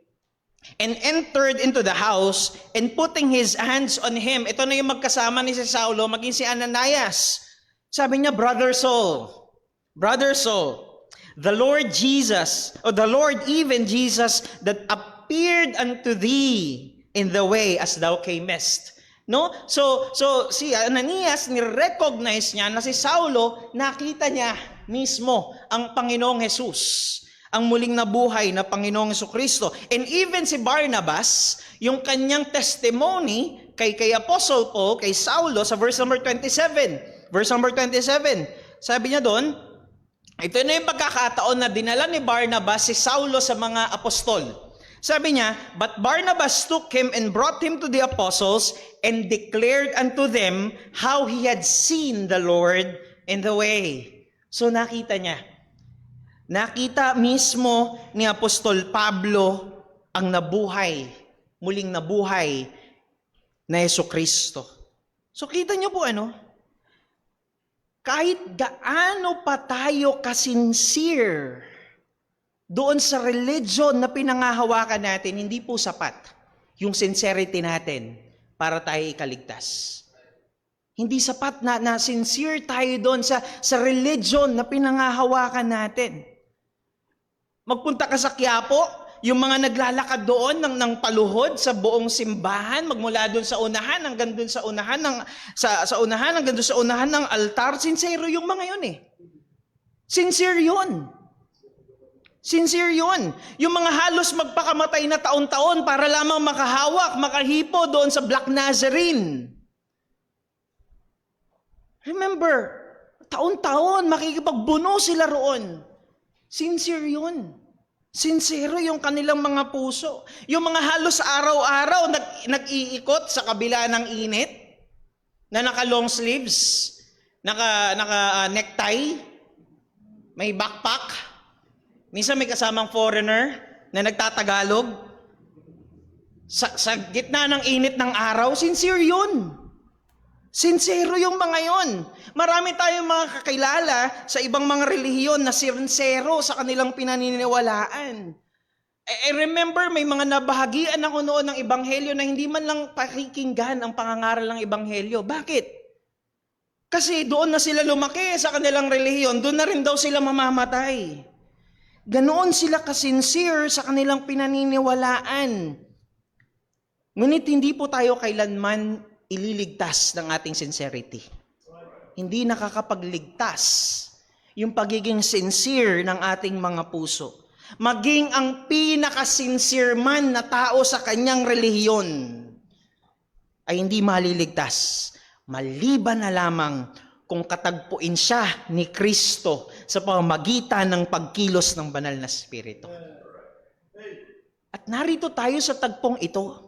and entered into the house and putting his hands on him. Ito na yung magkasama ni si Saulo, maging si Ananias. Sabi niya, Brother Saul, The Lord Jesus, or the Lord even Jesus, that appeared unto thee in the way as thou camest. No? So si Ananias, ni-recognize niya na si Saulo, nakita niya mismo ang Panginoong Jesus, ang muling nabuhay na Panginoong Jesucristo. And even si Barnabas, yung kanyang testimony kay Apostle Paul, kay Saulo, sa verse number 27. Verse number 27, sabi niya doon, ito na yung pagkakataon na dinala ni Barnabas si Saulo sa mga apostol. Sabi niya, but Barnabas took him and brought him to the apostles and declared unto them how he had seen the Lord in the way. So nakita niya. Nakita mismo ni Apostol Pablo ang nabuhay, muling nabuhay na Jesucristo. So kita niyo po kahit gaano pa tayo kasincere doon sa religion na pinangahawakan natin, hindi po sapat yung sincerity natin para tayo ikaligtas. Hindi sapat na sincere tayo doon sa religion na pinangahawakan natin. Magpunta ka sa Quiapo, yung mga naglalakad doon ng paluhod sa buong simbahan, magmula doon sa unahan hanggang doon sa unahan ng altar, sincere yung mga yun eh. Sincere yun. Sincere yun. Yung mga halos magpakamatay na taon-taon para lamang makahawak, makahipo doon sa Black Nazarene. Remember, taon-taon makikipagbuno sila roon. Sincere yun. Sincero yung kanilang mga puso. Yung mga halos araw-araw nag-iikot sa kabila ng init, na naka-long sleeves, naka-necktie, may backpack, minsan may kasamang foreigner na nagtatagalog. Sa gitna ng init ng araw, sincere yun. Sincero yung mga yon. Marami tayong mga kakilala sa ibang mga relihiyon na sincero sa kanilang pinaniniwalaan. I remember may mga nabahagian ako noon ng ebanghelyo na hindi man lang pakikinggan ang pangangaral ng ebanghelyo. Bakit? Kasi doon na sila lumaki sa kanilang relihiyon, doon na rin daw sila mamamatay. Ganoon sila kasincere sa kanilang pinaniniwalaan. Ngunit hindi po tayo kailanman ililigtas ng ating sincerity. Hindi nakakapagligtas yung pagiging sincere ng ating mga puso. Maging ang pinaka-sincere man na tao sa kanyang relihiyon ay hindi maliligtas. Maliban na lamang kung katagpuin siya ni Kristo sa pamamagitan ng pagkilos ng banal na Espiritu. At narito tayo sa tagpong ito.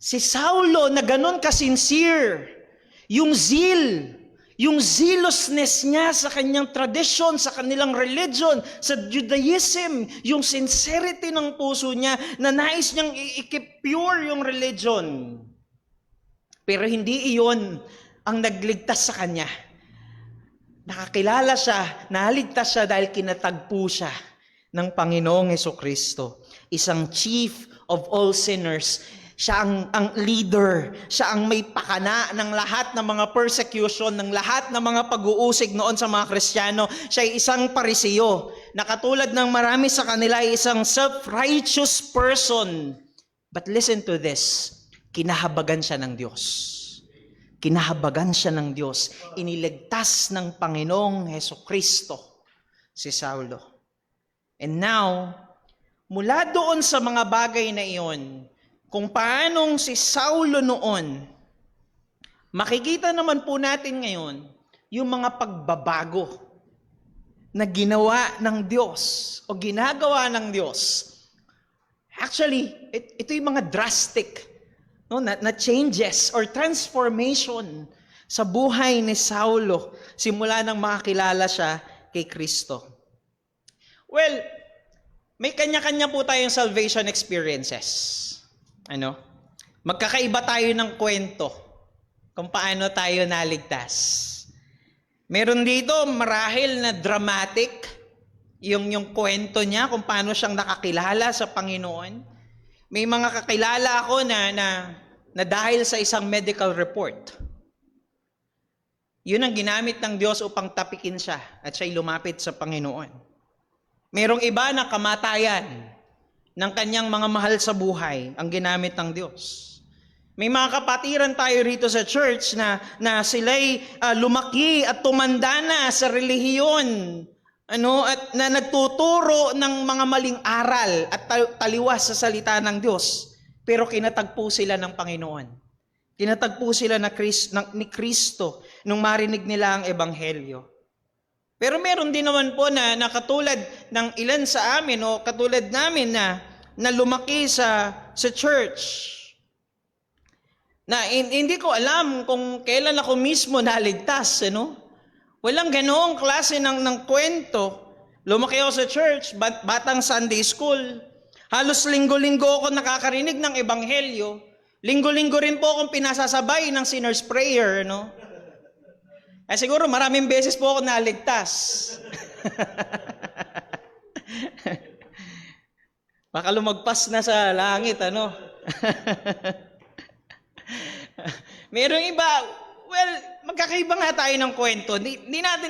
Si Saulo na ganon ka-sincere, yung zealousness niya sa kanyang tradition, sa kanilang religion, sa Judaism, yung sincerity ng puso niya na nais niyang i-keep pure yung religion. Pero hindi iyon ang nagligtas sa kanya. Nakakilala siya, naligtas siya dahil kinatagpo siya ng Panginoong Jesucristo, isang chief of all sinners. Siya ang leader, siya ang may pakana ng lahat ng mga persecution, ng lahat ng mga pag-uusig noon sa mga Kristiyano. Siya ay isang Pariseo, na katulad ng marami sa kanila ay isang self-righteous person. But listen to this, kinahabagan siya ng Diyos. Kinahabagan siya ng Diyos. Iniligtas ng Panginoong Hesukristo si Saulo. And now, mula doon sa mga bagay na iyon, kung paanong si Saulo noon, makikita naman po natin ngayon yung mga pagbabago na ginawa ng Diyos o ginagawa ng Diyos. Actually, ito yung mga drastic na changes or transformation sa buhay ni Saulo simula nang makakilala siya kay Kristo. Well, may kanya-kanya po tayong salvation experiences. Magkakaiba tayo ng kwento kung paano tayo naligtas. Meron dito marahil na dramatic yung kwento niya kung paano siyang nakakilala sa Panginoon. May mga kakilala ako na dahil sa isang medical report, Yun ang ginamit ng Diyos upang tapikin siya at siya'y lumapit sa Panginoon. Merong iba na kamatayan ng kanyang mga mahal sa buhay ang ginamit ng Diyos. May mga kapatiran tayo rito sa church na sila'y lumaki at tumanda na sa relihiyon, at na nagtuturo ng mga maling aral at taliwas sa salita ng Diyos, pero kinatagpo sila ng Panginoon. Kinatagpo sila ni Kristo nung marinig nila ang Ebanghelyo. Pero meron din naman po na katulad ng ilan sa amin o katulad namin na lumaki sa church. Na hindi ko alam kung kailan ako mismo naligtas, Walang ganoong klase ng kwento. Lumaki ako sa church, batang Sunday school. Halos linggo-linggo ako nakakarinig ng Ebanghelyo. Linggo-linggo rin po akong pinasasabay ng sinner's prayer, siguro maraming beses po ako naligtas. Baka lumagpas na sa langit, Merong iba, magkakaiba nga tayo ng kwento.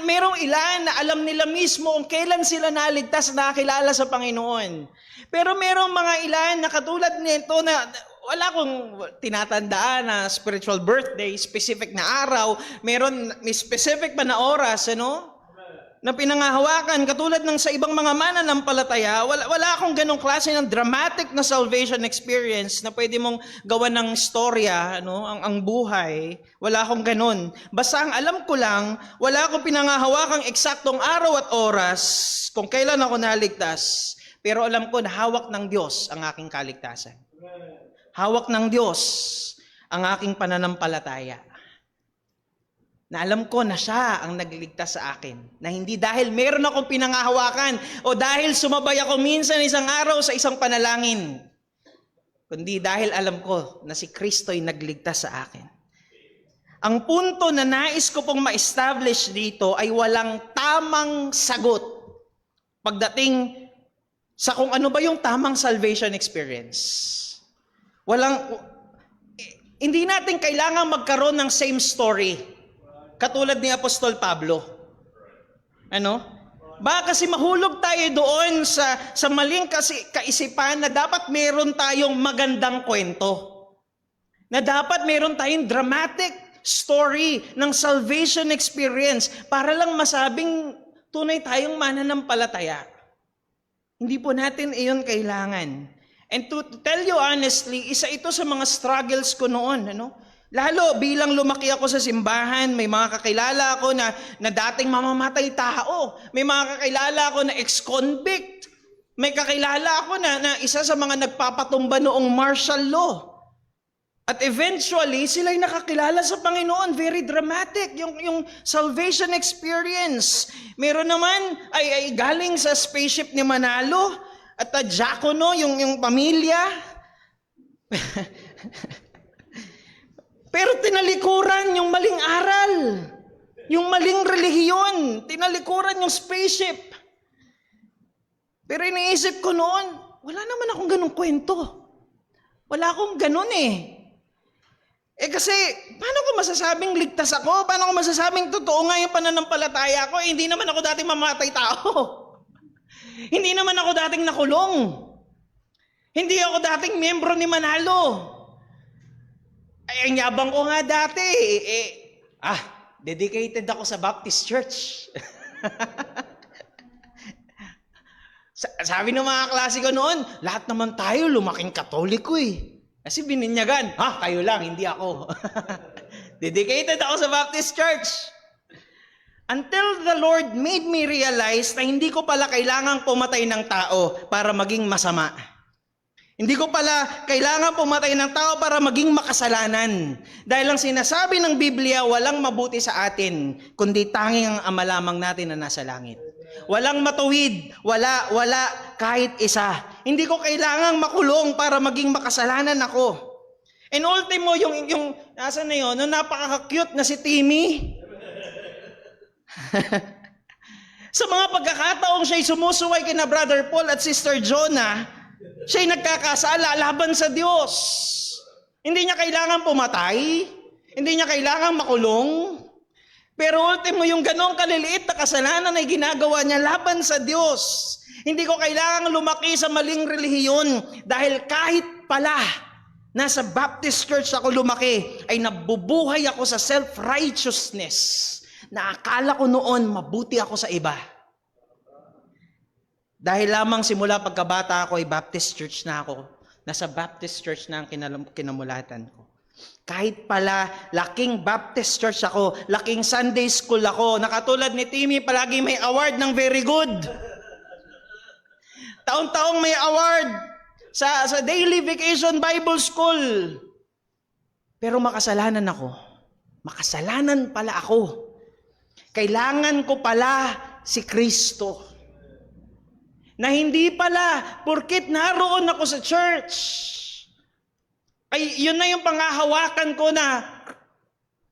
Merong ilan na alam nila mismo kung kailan sila naligtas, nakakilala sa Panginoon. Pero merong mga ilan na katulad nito na wala akong tinatandaan na spiritual birthday, specific na araw, may specific pa na oras, na pinangahawakan, katulad ng sa ibang mga mananampalataya, wala akong ganong klase ng dramatic na salvation experience na pwede mong gawan ng storya, ang buhay. Wala akong ganon. Basta ang alam ko lang, wala akong pinangahawakang eksaktong araw at oras kung kailan ako naligtas. Pero alam ko na hawak ng Diyos ang aking kaligtasan. Hawak ng Diyos ang aking pananampalataya. Na alam ko na siya ang nagligtas sa akin. Na hindi dahil meron akong pinangahawakan o dahil sumabay ako minsan isang araw sa isang panalangin. Kundi dahil alam ko na si Kristo'y nagligtas sa akin. Ang punto na nais ko pong ma-establish dito ay walang tamang sagot pagdating sa kung ano ba yung tamang salvation experience. Hindi natin kailangan magkaroon ng same story. Katulad ni Apostol Pablo. Baka kasi mahulog tayo doon sa maling kaisipan na dapat meron tayong magandang kwento. Na dapat meron tayong dramatic story ng salvation experience para lang masabing tunay tayong mananampalataya. Hindi po natin iyon kailangan. And to tell you honestly, isa ito sa mga struggles ko noon. Lalo bilang lumaki ako sa simbahan, may mga kakilala ako na dating mamamatay tao. May mga kakilala ako na ex-convict. May kakilala ako na isa sa mga nagpapatumba noong martial law. At eventually, sila'y nakakilala sa Panginoon. Very dramatic, yung salvation experience. Meron naman ay galing sa spaceship ni Manalo at diakono, yung pamilya. Pero tinalikuran yung maling aral, yung maling relihiyon, tinalikuran yung spaceship. Pero iniisip ko noon, wala naman akong ganong kwento. Wala akong ganon kasi, paano ko masasabing ligtas ako? Paano ko masasabing totoo nga yung pananampalataya ko? Hindi naman ako dating mamatay tao. Hindi naman ako dating nakulong. Hindi ako dating miyembro ni Manalo. Ang yabang ko nga dati, dedicated ako sa Baptist Church. Sabi ng mga klase ko noon, lahat naman tayo lumaking Katoliko Kasi bininyagan, kayo lang, hindi ako. Dedicated ako sa Baptist Church. Until the Lord made me realize na hindi ko pala kailangang pumatay ng tao para maging masama. Hindi ko pala kailangan pumatay ng tao para maging makasalanan. Dahil ang sinasabi ng Biblia, walang mabuti sa atin, kundi tanging ang ama lamang natin na nasa langit. Walang matuwid, wala kahit isa. Hindi ko kailangang makulong para maging makasalanan ako. And ultimo, yung nasa na yun, yung napaka-cute na si Timmy. Sa mga pagkakataong siya'y sumusuway kina Brother Paul at Sister Jonah, siya'y nagkakasala laban sa Diyos. Hindi niya kailangan pumatay. Hindi niya kailangan makulong. Pero ultimo, yung ganong kaliliit na kasalanan ay ginagawa niya laban sa Diyos. Hindi ko kailangang lumaki sa maling relihiyon dahil kahit pala nasa Baptist Church ako lumaki, ay nabubuhay ako sa self-righteousness na akala ko noon mabuti ako sa iba. Dahil lamang simula pagkabata ako ay Baptist Church na ako. Nasa Baptist Church na ang kinamulatan ko. Kahit pala laking Baptist Church ako, laking Sunday School ako, nakatulad ni Timmy, palagi may award ng very good. Taon-taong may award sa Daily Vacation Bible School. Pero makasalanan ako. Makasalanan pala ako. Kailangan ko pala si Kristo. Na hindi pala, porkit naroon ako sa church, ay yun na yung pangahawakan ko na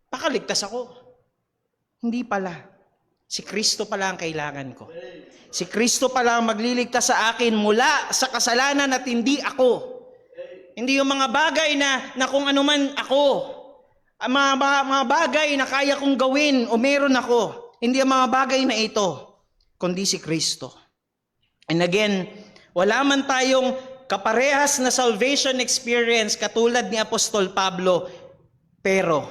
pakaligtas ako. Hindi pala. Si Kristo pala ang kailangan ko. Si Kristo pala ang magliligtas sa akin mula sa kasalanan at hindi ako. Hindi yung mga bagay na kung ano man ako. Ang mga bagay na kaya kong gawin o meron ako. Hindi ang mga bagay na ito, kundi si Kristo. And again, wala man tayong kaparehas na salvation experience katulad ni Apostol Pablo, pero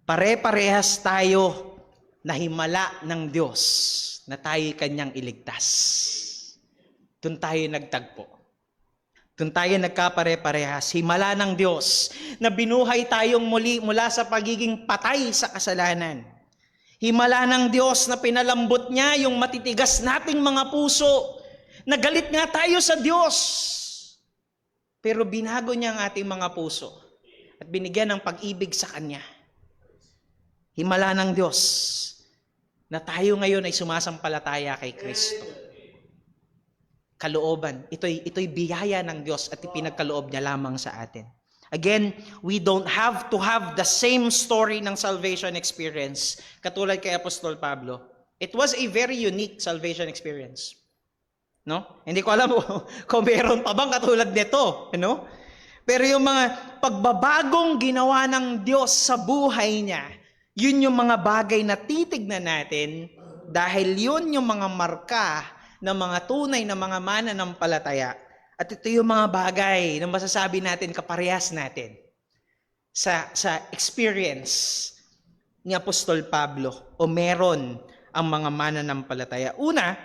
pare-parehas tayo na himala ng Diyos na tayo kanyang iligtas. Doon tayo nagtagpo. Doon tayo nagkapare-parehas. Himala ng Diyos na binuhay tayong muli mula sa pagiging patay sa kasalanan. Himala ng Diyos na pinalambot niya yung matitigas nating mga puso. Nagalit nga tayo sa Diyos. Pero binago niya ang ating mga puso at binigyan ng pag-ibig sa Kanya. Himala ng Diyos na tayo ngayon ay sumasampalataya kay Kristo. Kalooban. Ito'y biyaya ng Diyos at ipinagkaloob niya lamang sa atin. Again, we don't have to have the same story ng salvation experience katulad kay Apostol Pablo. It was a very unique salvation experience. No? Hindi ko alam kung meron pa bang katulad nito. No? Pero yung mga pagbabagong ginawa ng Diyos sa buhay niya, yun yung mga bagay na titignan natin dahil yun yung mga marka ng mga tunay na mga mananampalataya. At ito yung mga bagay na masasabi natin kaparehas natin sa experience ni Apostol Pablo o meron ang mga mananampalataya. Una,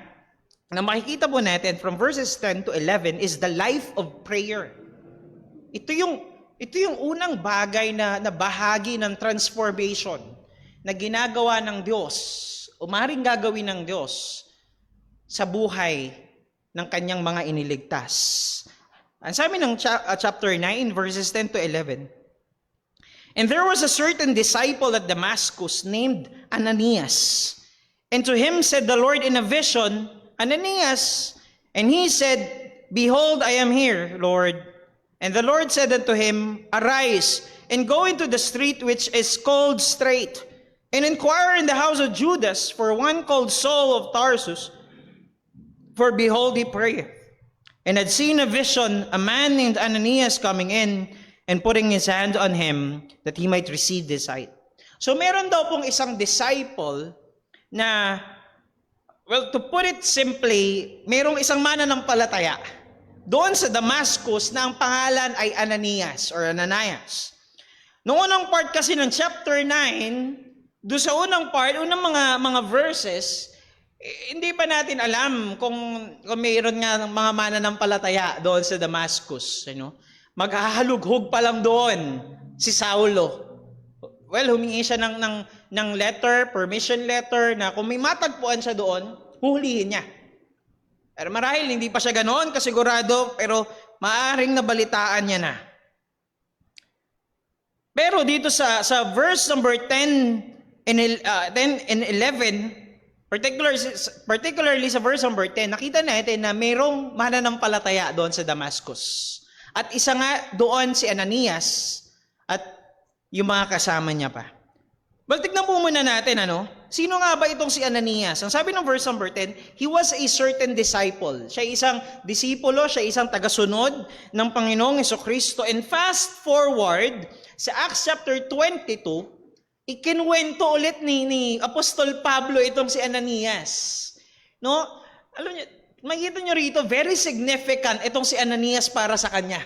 na makikita po natin from verses 10 to 11 is the life of prayer. Ito yung unang bagay na bahagi ng transformation na ginagawa ng Diyos o maring gagawin ng Diyos sa buhay ng kanyang mga iniligtas. Ang sabi ng chapter 9, verses 10 to 11, "And there was a certain disciple at Damascus named Ananias. And to him said the Lord in a vision, 'Ananias.' And he said, 'Behold, I am here, Lord.' And the Lord said unto him, 'Arise, and go into the street which is called Straight, and inquire in the house of Judas for one called Saul of Tarsus. For behold, he prayeth, and had seen a vision, a man named Ananias coming in, and putting his hand on him, that he might receive his sight.'" So meron daw pong isang disciple na, well, to put it simply, merong isang mananampalataya doon sa Damascus na ang pangalan ay Ananias or Ananias. Noong unang part kasi ng chapter 9, doon sa unang part, unang mga verses, hindi pa natin alam kung mayroon nga mga mananampalataya doon sa Damascus. Maghahalughog pa lang doon si Saulo. Well, humingi siya ng letter, permission letter, na kung may matagpuan siya doon, huhulihin niya. Pero marahil hindi pa siya ganoon kasigurado, pero maaaring nabalitaan niya na. Pero dito sa verse number 10 and 11, particularly sa verse number 10, nakita natin na mayroong mananampalataya doon sa Damascus. At isa nga doon si Ananias at yung mga kasama niya pa. Well, tignan po muna natin, sino nga ba itong si Ananias? Ang sabi ng verse number 10, he was a certain disciple. Siya isang disipulo, siya isang tagasunod ng Panginoong Jesucristo. And fast forward sa Acts chapter 22, ikinwento ulit ni Apostol Pablo itong si Ananias. No? Alam niyo, makikita niyo rito, very significant itong si Ananias para sa kanya.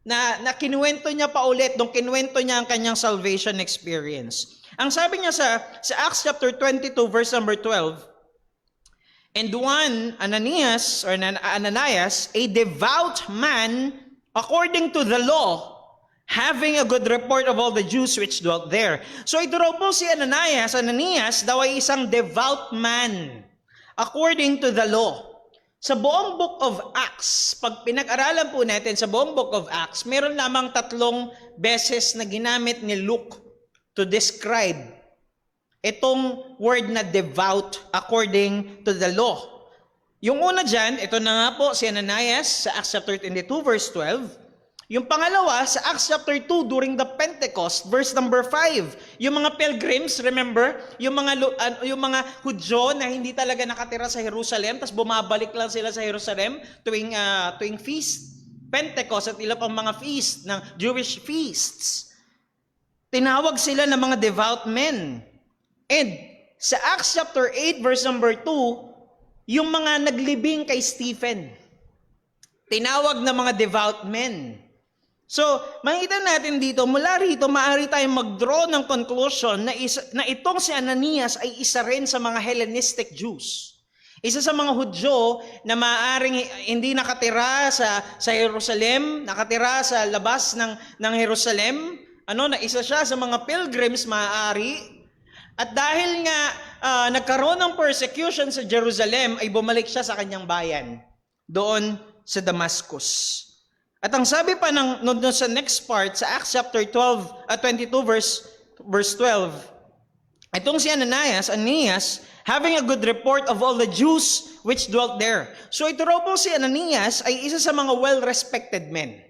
Na kinuwento niya pa ulit, nung kinuwento niya ang kanyang salvation experience. Ang sabi niya sa Acts chapter 22 verse number 12, and one, Ananias, a devout man, according to the law, having a good report of all the Jews which dwelt there. So ito raw po si Ananias daw ay isang devout man, according to the law. Sa buong book of Acts, pag pinag-aralan po natin sa buong book of Acts, meron lamang 3 beses na ginamit ni Luke to describe itong word na devout according to the law. Yung una dyan, ito na nga po si Ananias sa Acts chapter 22 verse 12. Yung pangalawa sa Acts chapter 2 during the Pentecost verse number 5. Yung mga pilgrims, remember? Yung mga Hudyo na hindi talaga nakatira sa Jerusalem, tapos bumabalik lang sila sa Jerusalem tuwing feast, Pentecost at ilang pang mga feast ng Jewish feasts. Tinawag sila ng mga devout men. And sa Acts chapter 8 verse number 2, yung mga naglibing kay Stephen, tinawag na mga devout men. So, makikita natin dito, mula rito, maaari tayong mag-draw ng conclusion na itong si Ananias ay isa rin sa mga Hellenistic Jews. Isa sa mga Hudyo na maaaring hindi nakatira sa Jerusalem, nakatira sa labas ng Jerusalem, na isa siya sa mga pilgrims maaari. At dahil nga nagkaroon ng persecution sa Jerusalem, ay bumalik siya sa kanyang bayan, doon sa Damascus. At ang sabi pa sa next part, sa Acts chapter 22 verse 12, itong si Ananias, having a good report of all the Jews which dwelt there. So ito raw po si Ananias ay isa sa mga well-respected men.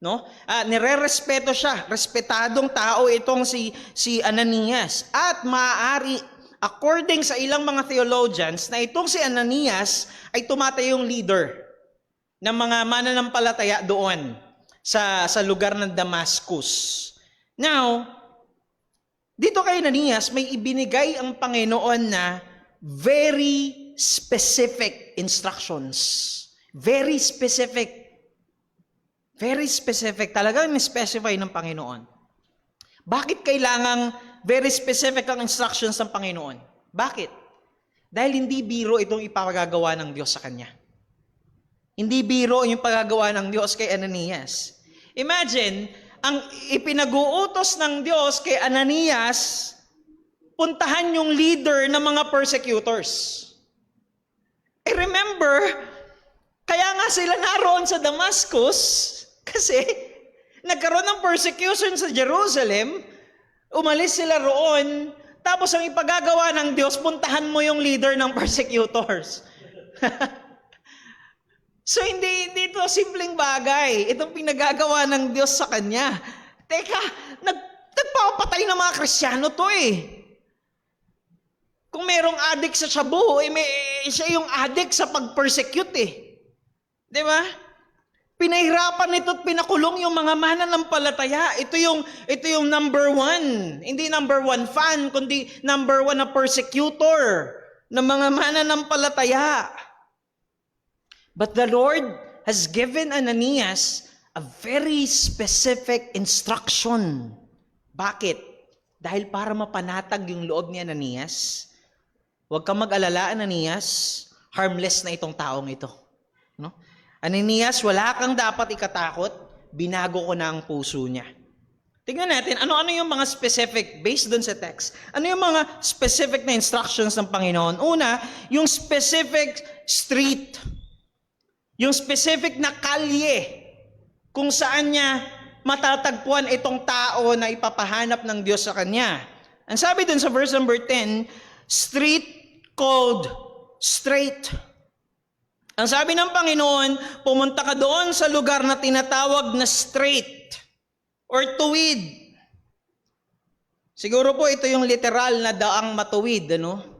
No? Nire-respeto siya, respetadong tao itong si Ananias. At maaari, according sa ilang mga theologians, na itong si Ananias ay tumatayong leader ng mga mananampalataya doon sa lugar ng Damascus. Now, dito kay Ananias, may ibinigay ang Panginoon na very specific instructions. Very specific. Very specific. Talagang ni-specify ng Panginoon. Bakit kailangang very specific ang instructions ng Panginoon? Bakit? Dahil hindi biro itong ipagagawa ng Diyos sa kanya. Hindi biro yung pagagawa ng Diyos kay Ananias. Imagine, ang ipinag-uutos ng Diyos kay Ananias, puntahan yung leader ng mga persecutors. I remember, kaya nga sila naroon sa Damascus, kasi nagkaroon ng persecution sa Jerusalem, umalis sila roon, tapos ang ipagagawa ng Diyos, puntahan mo yung leader ng persecutors. So hindi ito simpleng bagay. Itong pinagagawa ng Diyos sa kanya. Teka, nagpapatay ng mga Kristiyano to eh. Kung merong addict sa shabu, siya yung addict sa pag-persecute eh. Di ba? Pinahirapan nito at pinakulong yung mga mananampalataya. Ito yung number 1. Hindi number 1 fan, kundi number 1 na persecutor ng mga mananampalataya. But the Lord has given Ananias a very specific instruction. Bakit? Dahil para mapanatag yung loob ni Ananias. Huwag kang mag-alala, Ananias. Harmless na itong taong ito. No? Ananias, wala kang dapat ikatakot. Binago ko na ang puso niya. Tingnan natin, ano yung mga specific, based dun sa text, ano yung mga specific na instructions ng Panginoon? Una, yung specific street. Yung specific na kalye kung saan niya matatagpuan itong tao na ipapahanap ng Diyos sa kanya. Ang sabi dun sa verse number 10, street called straight. Ang sabi ng Panginoon, pumunta ka doon sa lugar na tinatawag na straight or tuwid. Siguro po ito yung literal na daang matuwid, ano?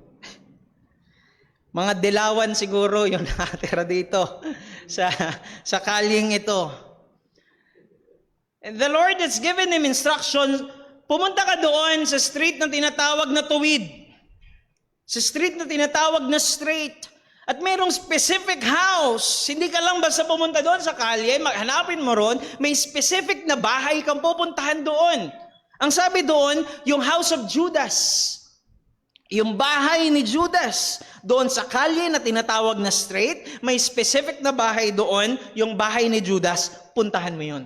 Mga dilawan siguro yung nakatira dito sa kalyeng ito. And the Lord has given him instruction Pumunta ka doon sa street na tinatawag na tuwid. Sa street na tinatawag na straight. At mayroong specific house. Hindi ka lang basta pumunta doon sa kalye, hanapin mo ron, may specific na bahay kang pupuntahan doon. Ang sabi doon, yung house of Judas. Yung bahay ni Judas. Doon sa kalye na tinatawag na straight, may specific na bahay doon, yung bahay ni Judas, puntahan mo yun.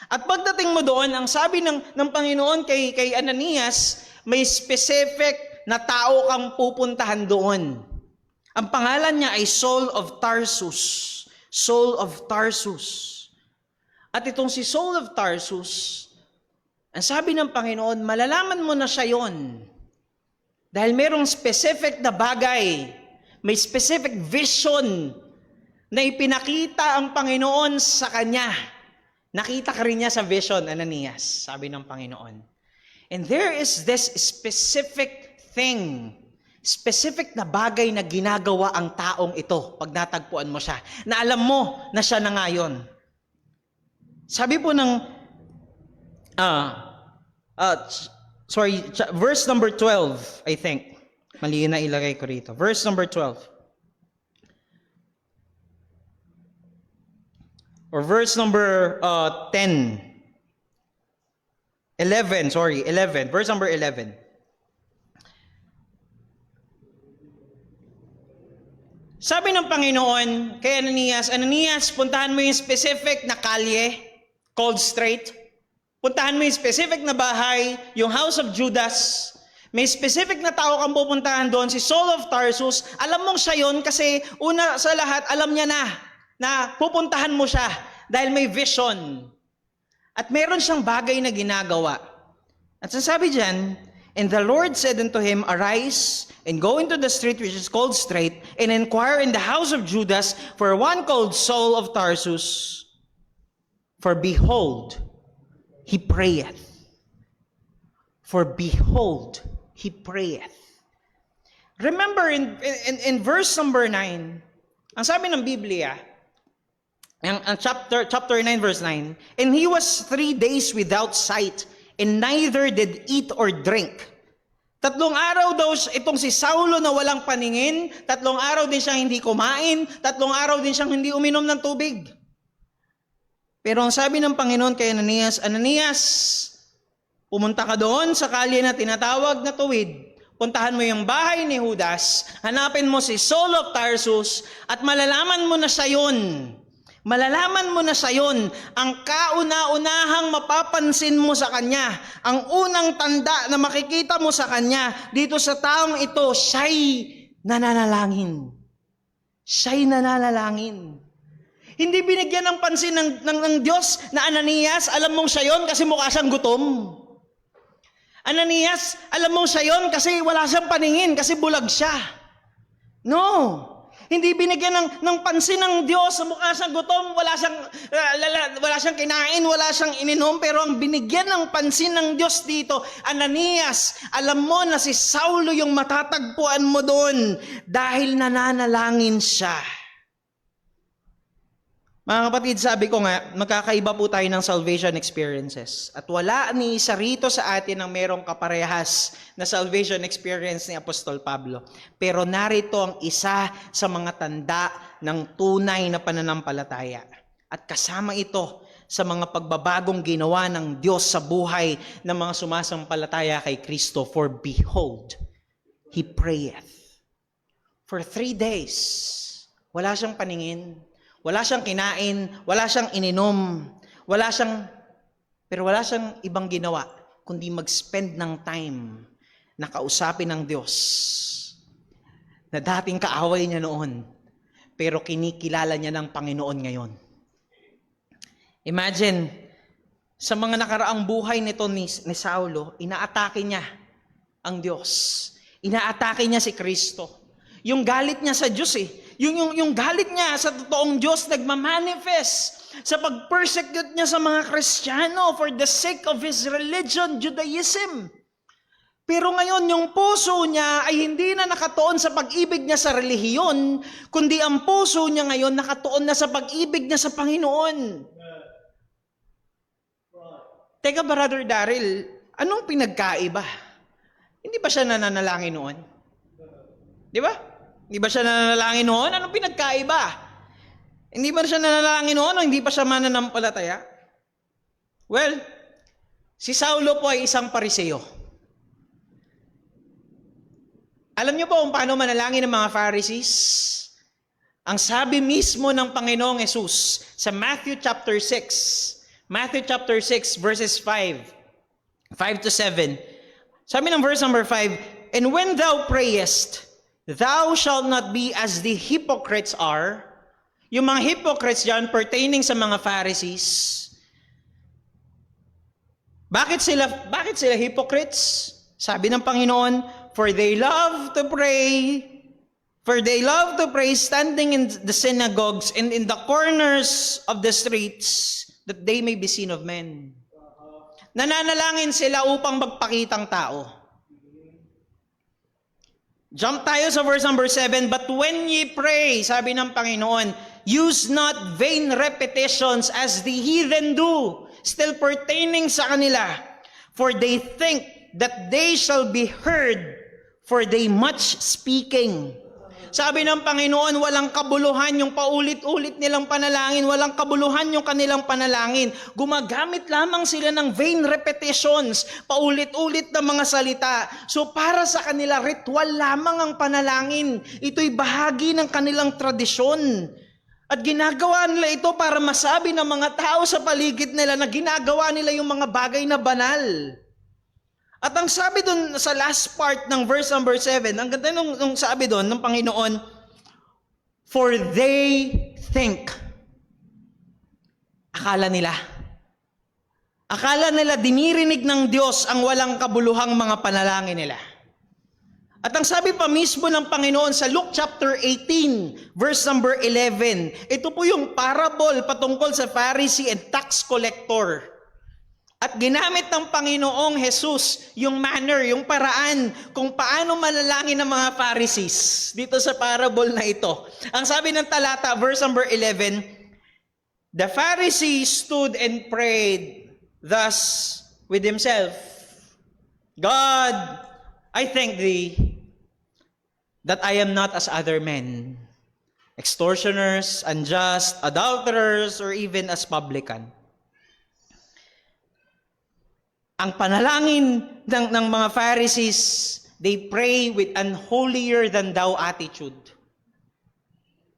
At pagdating mo doon, ang sabi ng Panginoon kay Ananias, may specific na tao kang pupuntahan doon. Ang pangalan niya ay Saul of Tarsus. Saul of Tarsus. At itong si Saul of Tarsus, ang sabi ng Panginoon, malalaman mo na siya yon. Dahil merong specific na bagay, may specific vision na ipinakita ang Panginoon sa kanya. Nakita ka rin niya sa vision, Ananias, sabi ng Panginoon. And there is this specific thing, specific na bagay na ginagawa ang taong ito pag natagpuan mo siya, na alam mo na siya na ngayon. Sabi po ng, verse number 12, I think. Mali na ilagay ko rito. Verse number 12. Or verse number 11. Verse number 11. Sabi ng Panginoon kay Ananias, Ananias, puntahan mo yung specific na kalye, called straight. Puntahan mo yung specific na bahay, yung house of Judas. May specific na tao kang pupuntahan doon, si Saul of Tarsus. Alam mong siya yun kasi una sa lahat, alam niya na pupuntahan mo siya dahil may vision. At meron siyang bagay na ginagawa. At sasabi diyan, and the Lord said unto him, arise and go into the street which is called Straight, and inquire in the house of Judas for one called Saul of Tarsus. For behold, he prayeth. For behold, he prayeth. Remember in verse number 9, ang sabi ng Biblia, ang chapter 9 verse 9, and he was 3 days without sight, and neither did eat or drink. 3 araw daw itong si Saulo na walang paningin, 3 araw din siyang hindi kumain, 3 araw din siyang hindi uminom ng tubig. Pero ang sabi ng Panginoon kay Ananias, Ananias, pumunta ka doon sa kalye na tinatawag na tuwid, puntahan mo yung bahay ni Judas, hanapin mo si Saul of Tarsus, at malalaman mo na siya yun. Malalaman mo na siya yun, ang kauna-unahang mapapansin mo sa kanya, ang unang tanda na makikita mo sa kanya, dito sa taong ito, siya'y nananalangin. Siya'y nananalangin. Hindi binigyan ng pansin ng Diyos na Ananias, alam mong siya yun kasi mukha siyang gutom. Ananias, alam mong siya yun kasi wala siyang paningin, kasi bulag siya. No. Hindi binigyan ng pansin ng Diyos, mukha siyang gutom, wala siyang kinain, wala siyang ininom, pero ang binigyan ng pansin ng Diyos dito, Ananias, alam mo na si Saulo yung matatagpuan mo doon dahil nananalangin siya. Mga kapatid, sabi ko nga, magkakaiba po tayo ng salvation experiences. At wala ni isa rito sa atin ang merong kaparehas na salvation experience ni Apostol Pablo. Pero narito ang isa sa mga tanda ng tunay na pananampalataya. At kasama ito sa mga pagbabagong ginawa ng Diyos sa buhay ng mga sumasampalataya kay Kristo. For behold, he prayeth. For 3 days, wala siyang paningin. Wala siyang kinain, wala siyang ininom, wala siyang ibang ginawa, kundi mag-spend ng time na kausapin ng Diyos na dating kaaway niya noon, pero kinikilala niya ng Panginoon ngayon. Imagine, sa mga nakaraang buhay nito ni Saulo, inaatake niya ang Diyos. Inaatake niya si Kristo. Yung galit niya sa Diyos Yung galit niya sa totoong Diyos nagmamanifest sa pag-persecute niya sa mga Kristiyano for the sake of his religion, Judaism. Pero ngayon, yung puso niya ay hindi na nakatuon sa pag-ibig niya sa relihiyon, kundi ang puso niya ngayon nakatuon na sa pag-ibig niya sa Panginoon. Teka, Brother Daryl, Anong pinagkaiba? Hindi ba siya nananalangin noon? Di ba? Hindi ba siya nananalangin noon? Anong pinagkaiba? Hindi ba siya nananalangin noon o hindi pa siya mananampalataya? Well, si Saulo po ay isang Pariseo. Alam niyo po kung paano manalangin ng mga Pharisees? Ang sabi mismo ng Panginoong Yesus sa Matthew chapter 6. Matthew chapter 6 verses 5 to 7. Sabi ng verse number 5, "And when thou prayest, thou shalt not be as the hypocrites are." Yung mga hypocrites dyan pertaining sa mga Pharisees. Bakit sila hypocrites? Sabi ng Panginoon, For they love to pray standing in the synagogues and in the corners of the streets, that they may be seen of men. Nananalangin sila upang magpakitang tao. Jump tayo sa verse number 7. "But when ye pray," sabi ng Panginoon, "use not vain repetitions as the heathen do," still pertaining sa kanila, "for they think that they shall be heard for they much speaking." Sabi ng Panginoon, walang kabuluhan yung paulit-ulit nilang panalangin, walang kabuluhan yung kanilang panalangin. Gumagamit lamang sila ng vain repetitions, paulit-ulit na mga salita. So para sa kanila, ritual lamang ang panalangin. Ito'y bahagi ng kanilang tradisyon. At ginagawa nila ito para masabi ng mga tao sa paligid nila na ginagawa nila yung mga bagay na banal. At ang sabi doon sa last part ng verse number 7, ang ganda nung sabi doon ng Panginoon, "For they think." Akala nila dinirinig ng Diyos ang walang kabuluhang mga panalangin nila. At ang sabi pa mismo ng Panginoon sa Luke chapter 18, verse number 11, ito po yung parable patungkol sa Pharisee and tax collector. At ginamit ng Panginoong Jesus yung manner, yung paraan kung paano manalangin ng mga Pharisees dito sa parable na ito. Ang sabi ng talata, verse number 11, "The Pharisee stood and prayed thus with himself, God, I thank thee that I am not as other men, extortioners, unjust, adulterers, or even as publican." Ang panalangin ng mga Pharisees, they pray with an holier than thou attitude.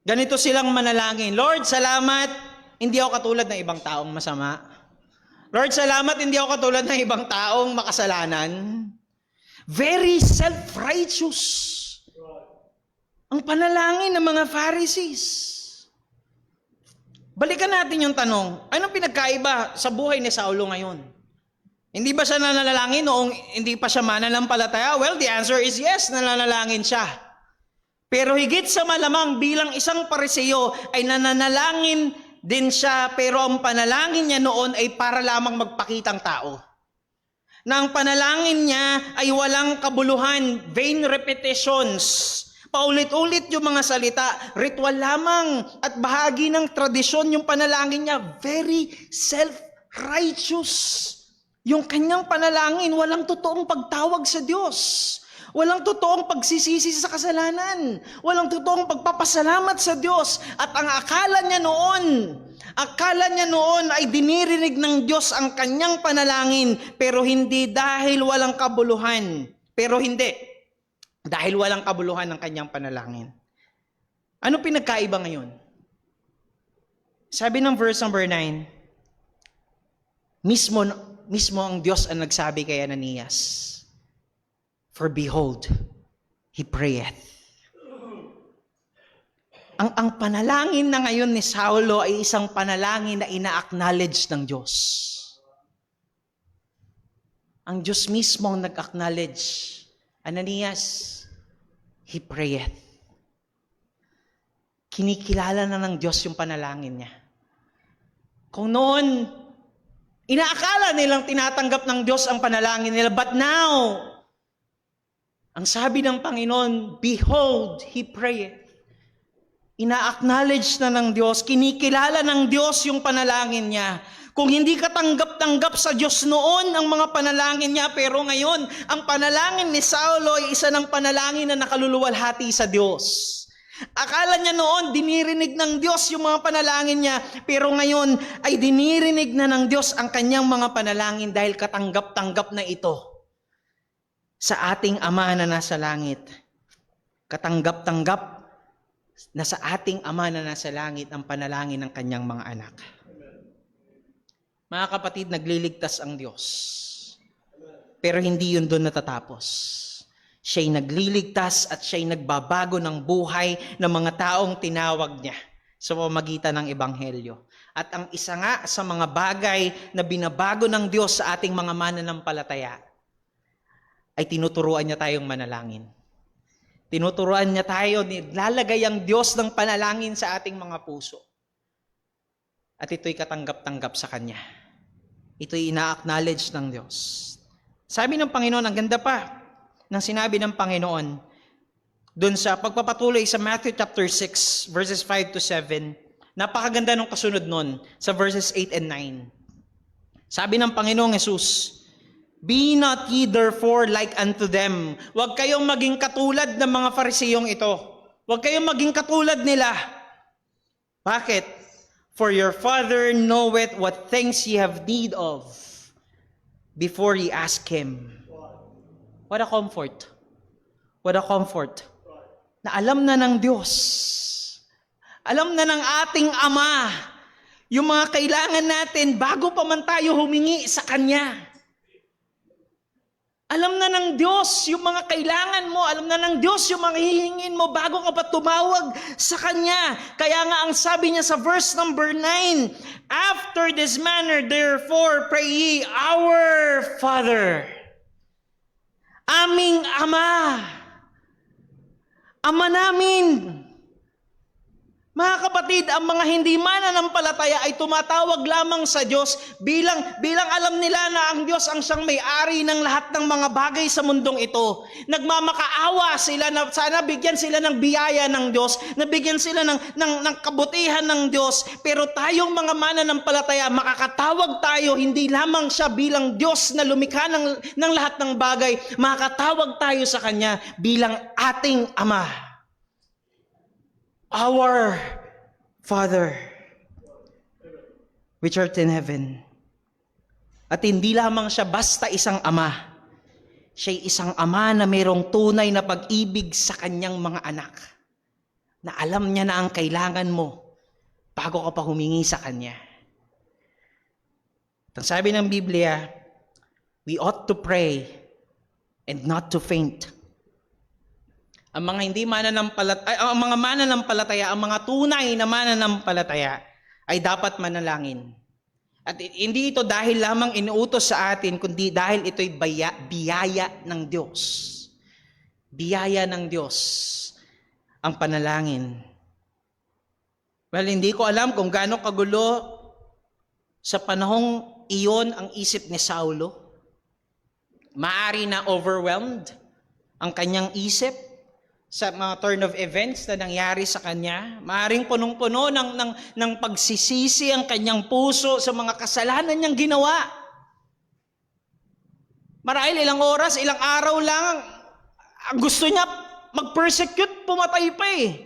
Ganito silang manalangin, "Lord, salamat, hindi ako katulad ng ibang taong masama. Lord, salamat, hindi ako katulad ng ibang taong makasalanan." Very self-righteous ang panalangin ng mga Pharisees. Balikan natin yung tanong, anong pinagkaiba sa buhay ni Saulo ngayon? Hindi ba siya nananalangin noong hindi pa siya mananampalataya? Well, the answer is yes, nananalangin siya. Pero higit sa malamang bilang isang Pariseo ay nananalangin din siya, pero ang panalangin niya noon ay para lamang magpakitang tao. Na ang panalangin niya ay walang kabuluhan, vain repetitions. Paulit-ulit yung mga salita, ritual lamang at bahagi ng tradisyon yung panalangin niya, very self-righteous. Yung kanyang panalangin, walang totoong pagtawag sa Diyos. Walang totoong pagsisisi sa kasalanan. Walang totoong pagpapasalamat sa Diyos. At ang akala niya noon ay dinirinig ng Diyos ang kanyang panalangin, pero hindi dahil walang kabuluhan. Dahil walang kabuluhan ng kanyang panalangin. Ano pinagkaiba ngayon? Sabi ng verse number 9, mismo ang Diyos ang nagsabi kay Ananias, "For behold, he prayeth." Ang panalangin na ngayon ni Saulo ay isang panalangin na ina-acknowledge ng Diyos. Ang Diyos mismo ang nag-acknowledge, "Ananias, he prayeth." Kinikilala na ng Diyos yung panalangin niya. Kung noon, inaakala nilang tinatanggap ng Diyos ang panalangin nila. But now, ang sabi ng Panginoon, "Behold, he prayeth." Ina-acknowledge na ng Diyos, kinikilala ng Diyos yung panalangin niya. Kung hindi ka tanggap-tanggap sa Diyos noon ang mga panalangin niya, pero ngayon, ang panalangin ni Saulo ay isa ng panalangin na nakaluluwalhati sa Diyos. Akala niya noon, dinirinig ng Diyos yung mga panalangin niya, pero ngayon ay dinirinig na ng Diyos ang kanyang mga panalangin dahil katanggap-tanggap na ito sa ating Ama na nasa langit. Katanggap-tanggap na sa ating Ama na nasa langit ang panalangin ng kanyang mga anak. Mga kapatid, nagliligtas ang Diyos. Pero hindi yun doon natatapos. Siya'y nagliligtas at siya'y nagbabago ng buhay ng mga taong tinawag niya sa pamamagitan ng Ebanghelyo. At ang isa nga sa mga bagay na binabago ng Diyos sa ating mga mananampalataya ay tinuturuan niya tayong manalangin. Tinuturuan niya tayo, nilalagay ang Diyos ng panalangin sa ating mga puso. At ito'y katanggap-tanggap sa Kanya. Ito'y ina-acknowledge ng Diyos. Sabi ng Panginoon, ang ganda pa ng sinabi ng Panginoon doon sa pagpapatuloy sa Matthew chapter 6, verses 5 to 7. Napakaganda ng kasunod nun sa verses 8 and 9. Sabi ng Panginoong Jesus, "Be not ye therefore like unto them." Huwag kayong maging katulad ng mga Fariseyong ito. Huwag kayong maging katulad nila. Bakit? "For your Father knoweth what things ye have need of before ye ask Him." What a comfort. What a comfort. Na alam na ng Diyos. Alam na ng ating Ama yung mga kailangan natin bago pa man tayo humingi sa Kanya. Alam na ng Diyos yung mga kailangan mo. Alam na ng Diyos yung mga hihingin mo bago ka pa tumawag sa Kanya. Kaya nga ang sabi niya sa verse number 9, "After this manner, therefore, pray ye, our Father." Aming Ama. Ama namin. Mga kapatid, ang mga hindi mananampalataya ay tumatawag lamang sa Diyos bilang alam nila na ang Diyos ang siyang may-ari ng lahat ng mga bagay sa mundong ito. Nagmamakaawa sila na sana bigyan sila ng biyaya ng Diyos, nabigyan sila ng kabutihan ng Diyos. Pero tayong mga mananampalataya, makakatawag tayo hindi lamang siya bilang Diyos na lumikha ng lahat ng bagay, makakatawag tayo sa Kanya bilang ating Ama. Our Father, which art in heaven. At hindi lamang siya basta isang ama. Siya'y isang ama na mayroong tunay na pag-ibig sa kanyang mga anak. Na alam niya na ang kailangan mo bago ka pa humingi sa Kanya. Ang sabi ng Biblia, we ought to pray and not to faint. Ang mga hindi mananampalataya, ang mga mananampalataya, ang mga tunay na mananampalataya ay dapat manalangin. At hindi ito dahil lamang inuutos sa atin, kundi dahil ito'y biyaya ng Diyos. Biyaya ng Diyos ang panalangin. Well, hindi ko alam kung gaano kagulo sa panahong iyon ang isip ni Saulo. Maari na overwhelmed ang kanyang isip sa mga turn of events na nangyari sa kanya. Maaring punong-puno ng pagsisisi ang kanyang puso sa mga kasalanan niyang ginawa. Marahil ilang oras, ilang araw lang, gusto niya mag-persecute, pumatay pa eh.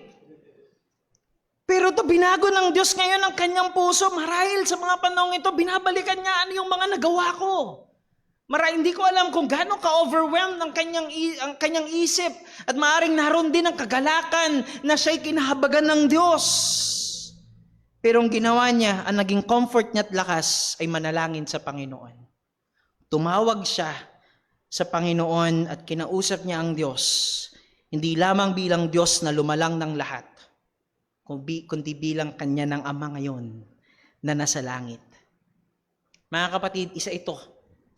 Pero ito, binago ng Diyos ngayon ang kanyang puso. Marahil sa mga panahong ito, binabalikan niya ano yung mga nagawa ko. Marahil hindi ko alam kung gaano ka-overwhelmed ang kanyang isip. At maaaring naroon din ang kagalakan na siya'y kinahabagan ng Diyos. Pero ang ginawa niya, ang naging comfort niya at lakas ay manalangin sa Panginoon. Tumawag siya sa Panginoon at kinausap niya ang Diyos. Hindi lamang bilang Diyos na lumalang ng lahat, kundi bilang Kanya ng Ama ngayon na nasa langit. Mga kapatid, isa ito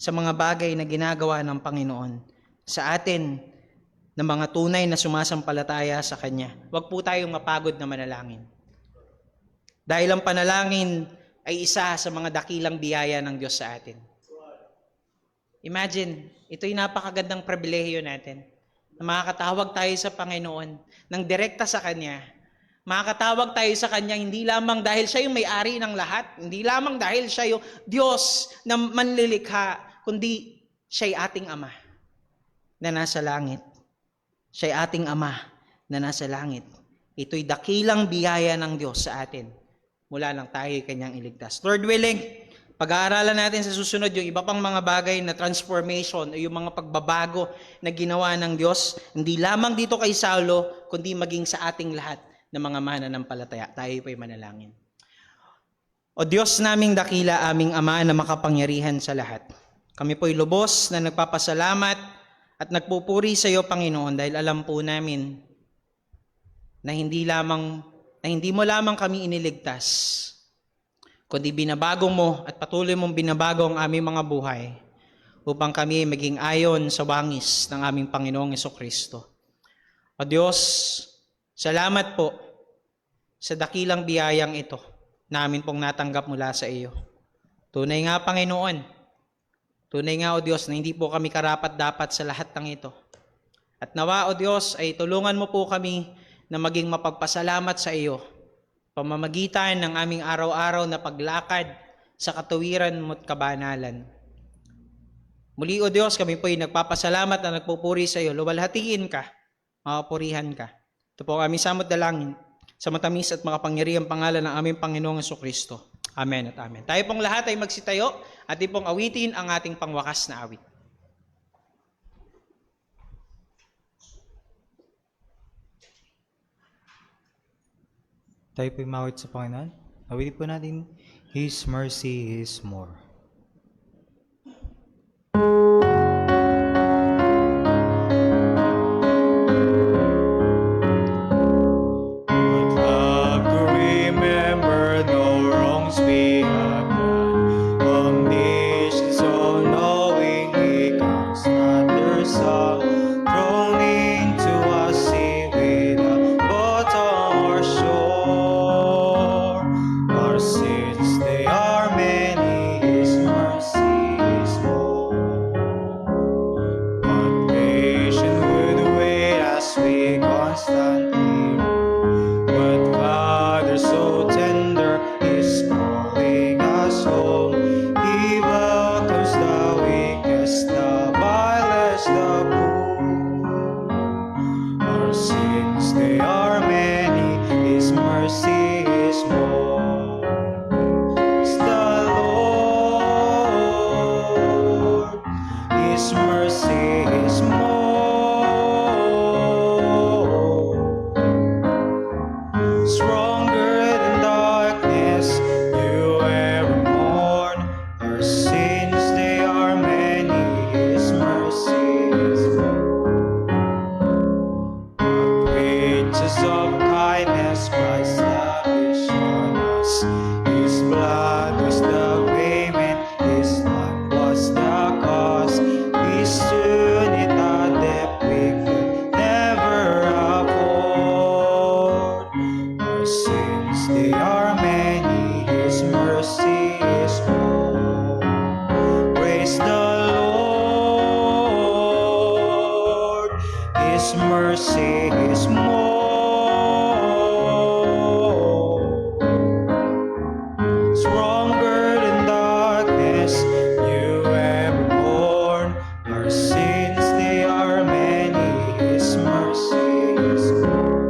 sa mga bagay na ginagawa ng Panginoon sa atin na mga tunay na sumasampalataya sa Kanya. Huwag po tayong mapagod na manalangin. Dahil ang panalangin ay isa sa mga dakilang biyaya ng Diyos sa atin. Imagine, ito'y napakagandang pribilehiyo natin na makakatawag tayo sa Panginoon ng direkta sa Kanya Makakatawag tayo sa Kanya hindi lamang dahil Siya yung may-ari ng lahat, hindi lamang dahil Siya yung Diyos na manlilikha, kundi Siya'y ating Ama na nasa langit. Siya'y ating Ama na nasa langit. Ito'y dakilang biyaya ng Diyos sa atin mula nang tayo'y Kanyang iligtas. Lord willing, pag-aaralan natin sa susunod yung iba pang mga bagay na transformation o yung mga pagbabago na ginawa ng Diyos, hindi lamang dito kay Saulo, kundi maging sa ating lahat na mga mananampalataya. Tayo po'y manalangin. O Diyos naming dakila, aming Ama na makapangyarihan sa lahat. Kami po'y lubos na nagpapasalamat at nagpupuri sa iyo, Panginoon, dahil alam po namin na hindi mo lamang kami iniligtas, kundi binabago mo at patuloy mong binabago ang aming mga buhay upang kami maging ayon sa wangis ng aming Panginoong Hesukristo. O Diyos, salamat po sa dakilang biyayang ito namin pong natanggap mula sa iyo. Tunay nga, Panginoon, tunay nga, O Diyos, na hindi po kami karapat-dapat sa lahat ng ito. At nawa, O Diyos, ay tulungan mo po kami na maging mapagpasalamat sa iyo, pamamagitan ng aming araw-araw na paglakad sa katuwiran mo't kabanalan. Muli, O Diyos, kami po'y nagpapasalamat na nagpupuri sa iyo. Luwalhatiin ka, mapapurihan ka. Ito po ang aming samot dalangin sa matamis at makapangyarihang pangalan ng aming Panginoong Hesukristo. Amen at amen. Tayo pong lahat ay magsitayo at pong awitin ang ating pangwakas na awit. Tayo po'y mawit sa Panginoon. Awitin po natin, His mercy is more. I'd love to remember no wrongs we have done. Omniscience, all-knowing, He counts not their song. Thrown into a sea without bottom or shore. Our sins, they are many, His mercy is more. But patient would wait as we constantly run. But Father so tender is calling us home. He welcomes the weakest, the vilest, the poor. Our sins, they are many, His mercy is more. Praise the Lord, His mercy is more. Stronger than darkness, you ever mourn. Our sins, they are many, His mercy is more. The riches of kindness Christ lavished on us. His blood was the payment, His blood was the cost. He stood in a debt we could never afford. Our sins, they are many, His mercy is more. Praise the Lord, His mercy is more. Stronger than darkness, you ever born. Our sins, they are many, His mercy is more.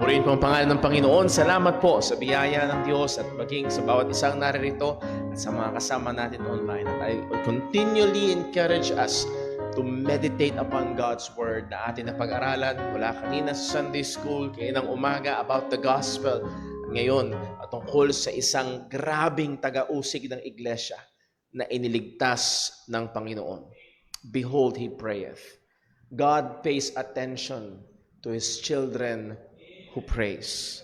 Purihin po ang pangalan ng Panginoon. Salamat po sa biyaya ng Diyos at maging sa bawat isang naririto at sa mga kasama natin online. At I will continually encourage us to meditate upon God's Word na atin na pag-aralan mula kanina sa Sunday School, kaninang umaga about the Gospel. Ngayon, tungkol sa isang grabing taga-usig ng iglesia na iniligtas ng Panginoon. Behold, He prayeth. God pays attention to His children who prays.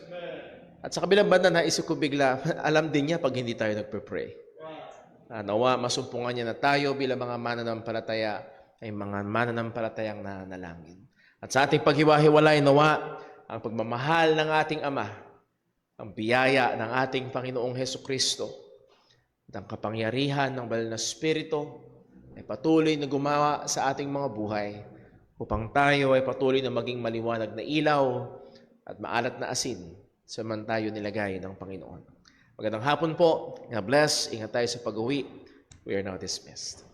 At sa kabilang banda, naisip ko bigla, alam din niya pag hindi tayo nagpe-pray. Nawa, masumpungan niya na tayo bilang mga mananampalataya ay mga mananampalatayang nanalangin. At sa ating paghiwa-hiwalay, nawa, ang pagmamahal ng ating Ama, ang biyaya ng ating Panginoong Hesukristo, at ang kapangyarihan ng Banal na Espiritu ay patuloy na gumawa sa ating mga buhay upang tayo ay patuloy na maging maliwanag na ilaw at maalat na asin sa man tayo nilagay ng Panginoon. Magandang hapon po. God bless. Ingat tayo sa pag-uwi. We are now dismissed.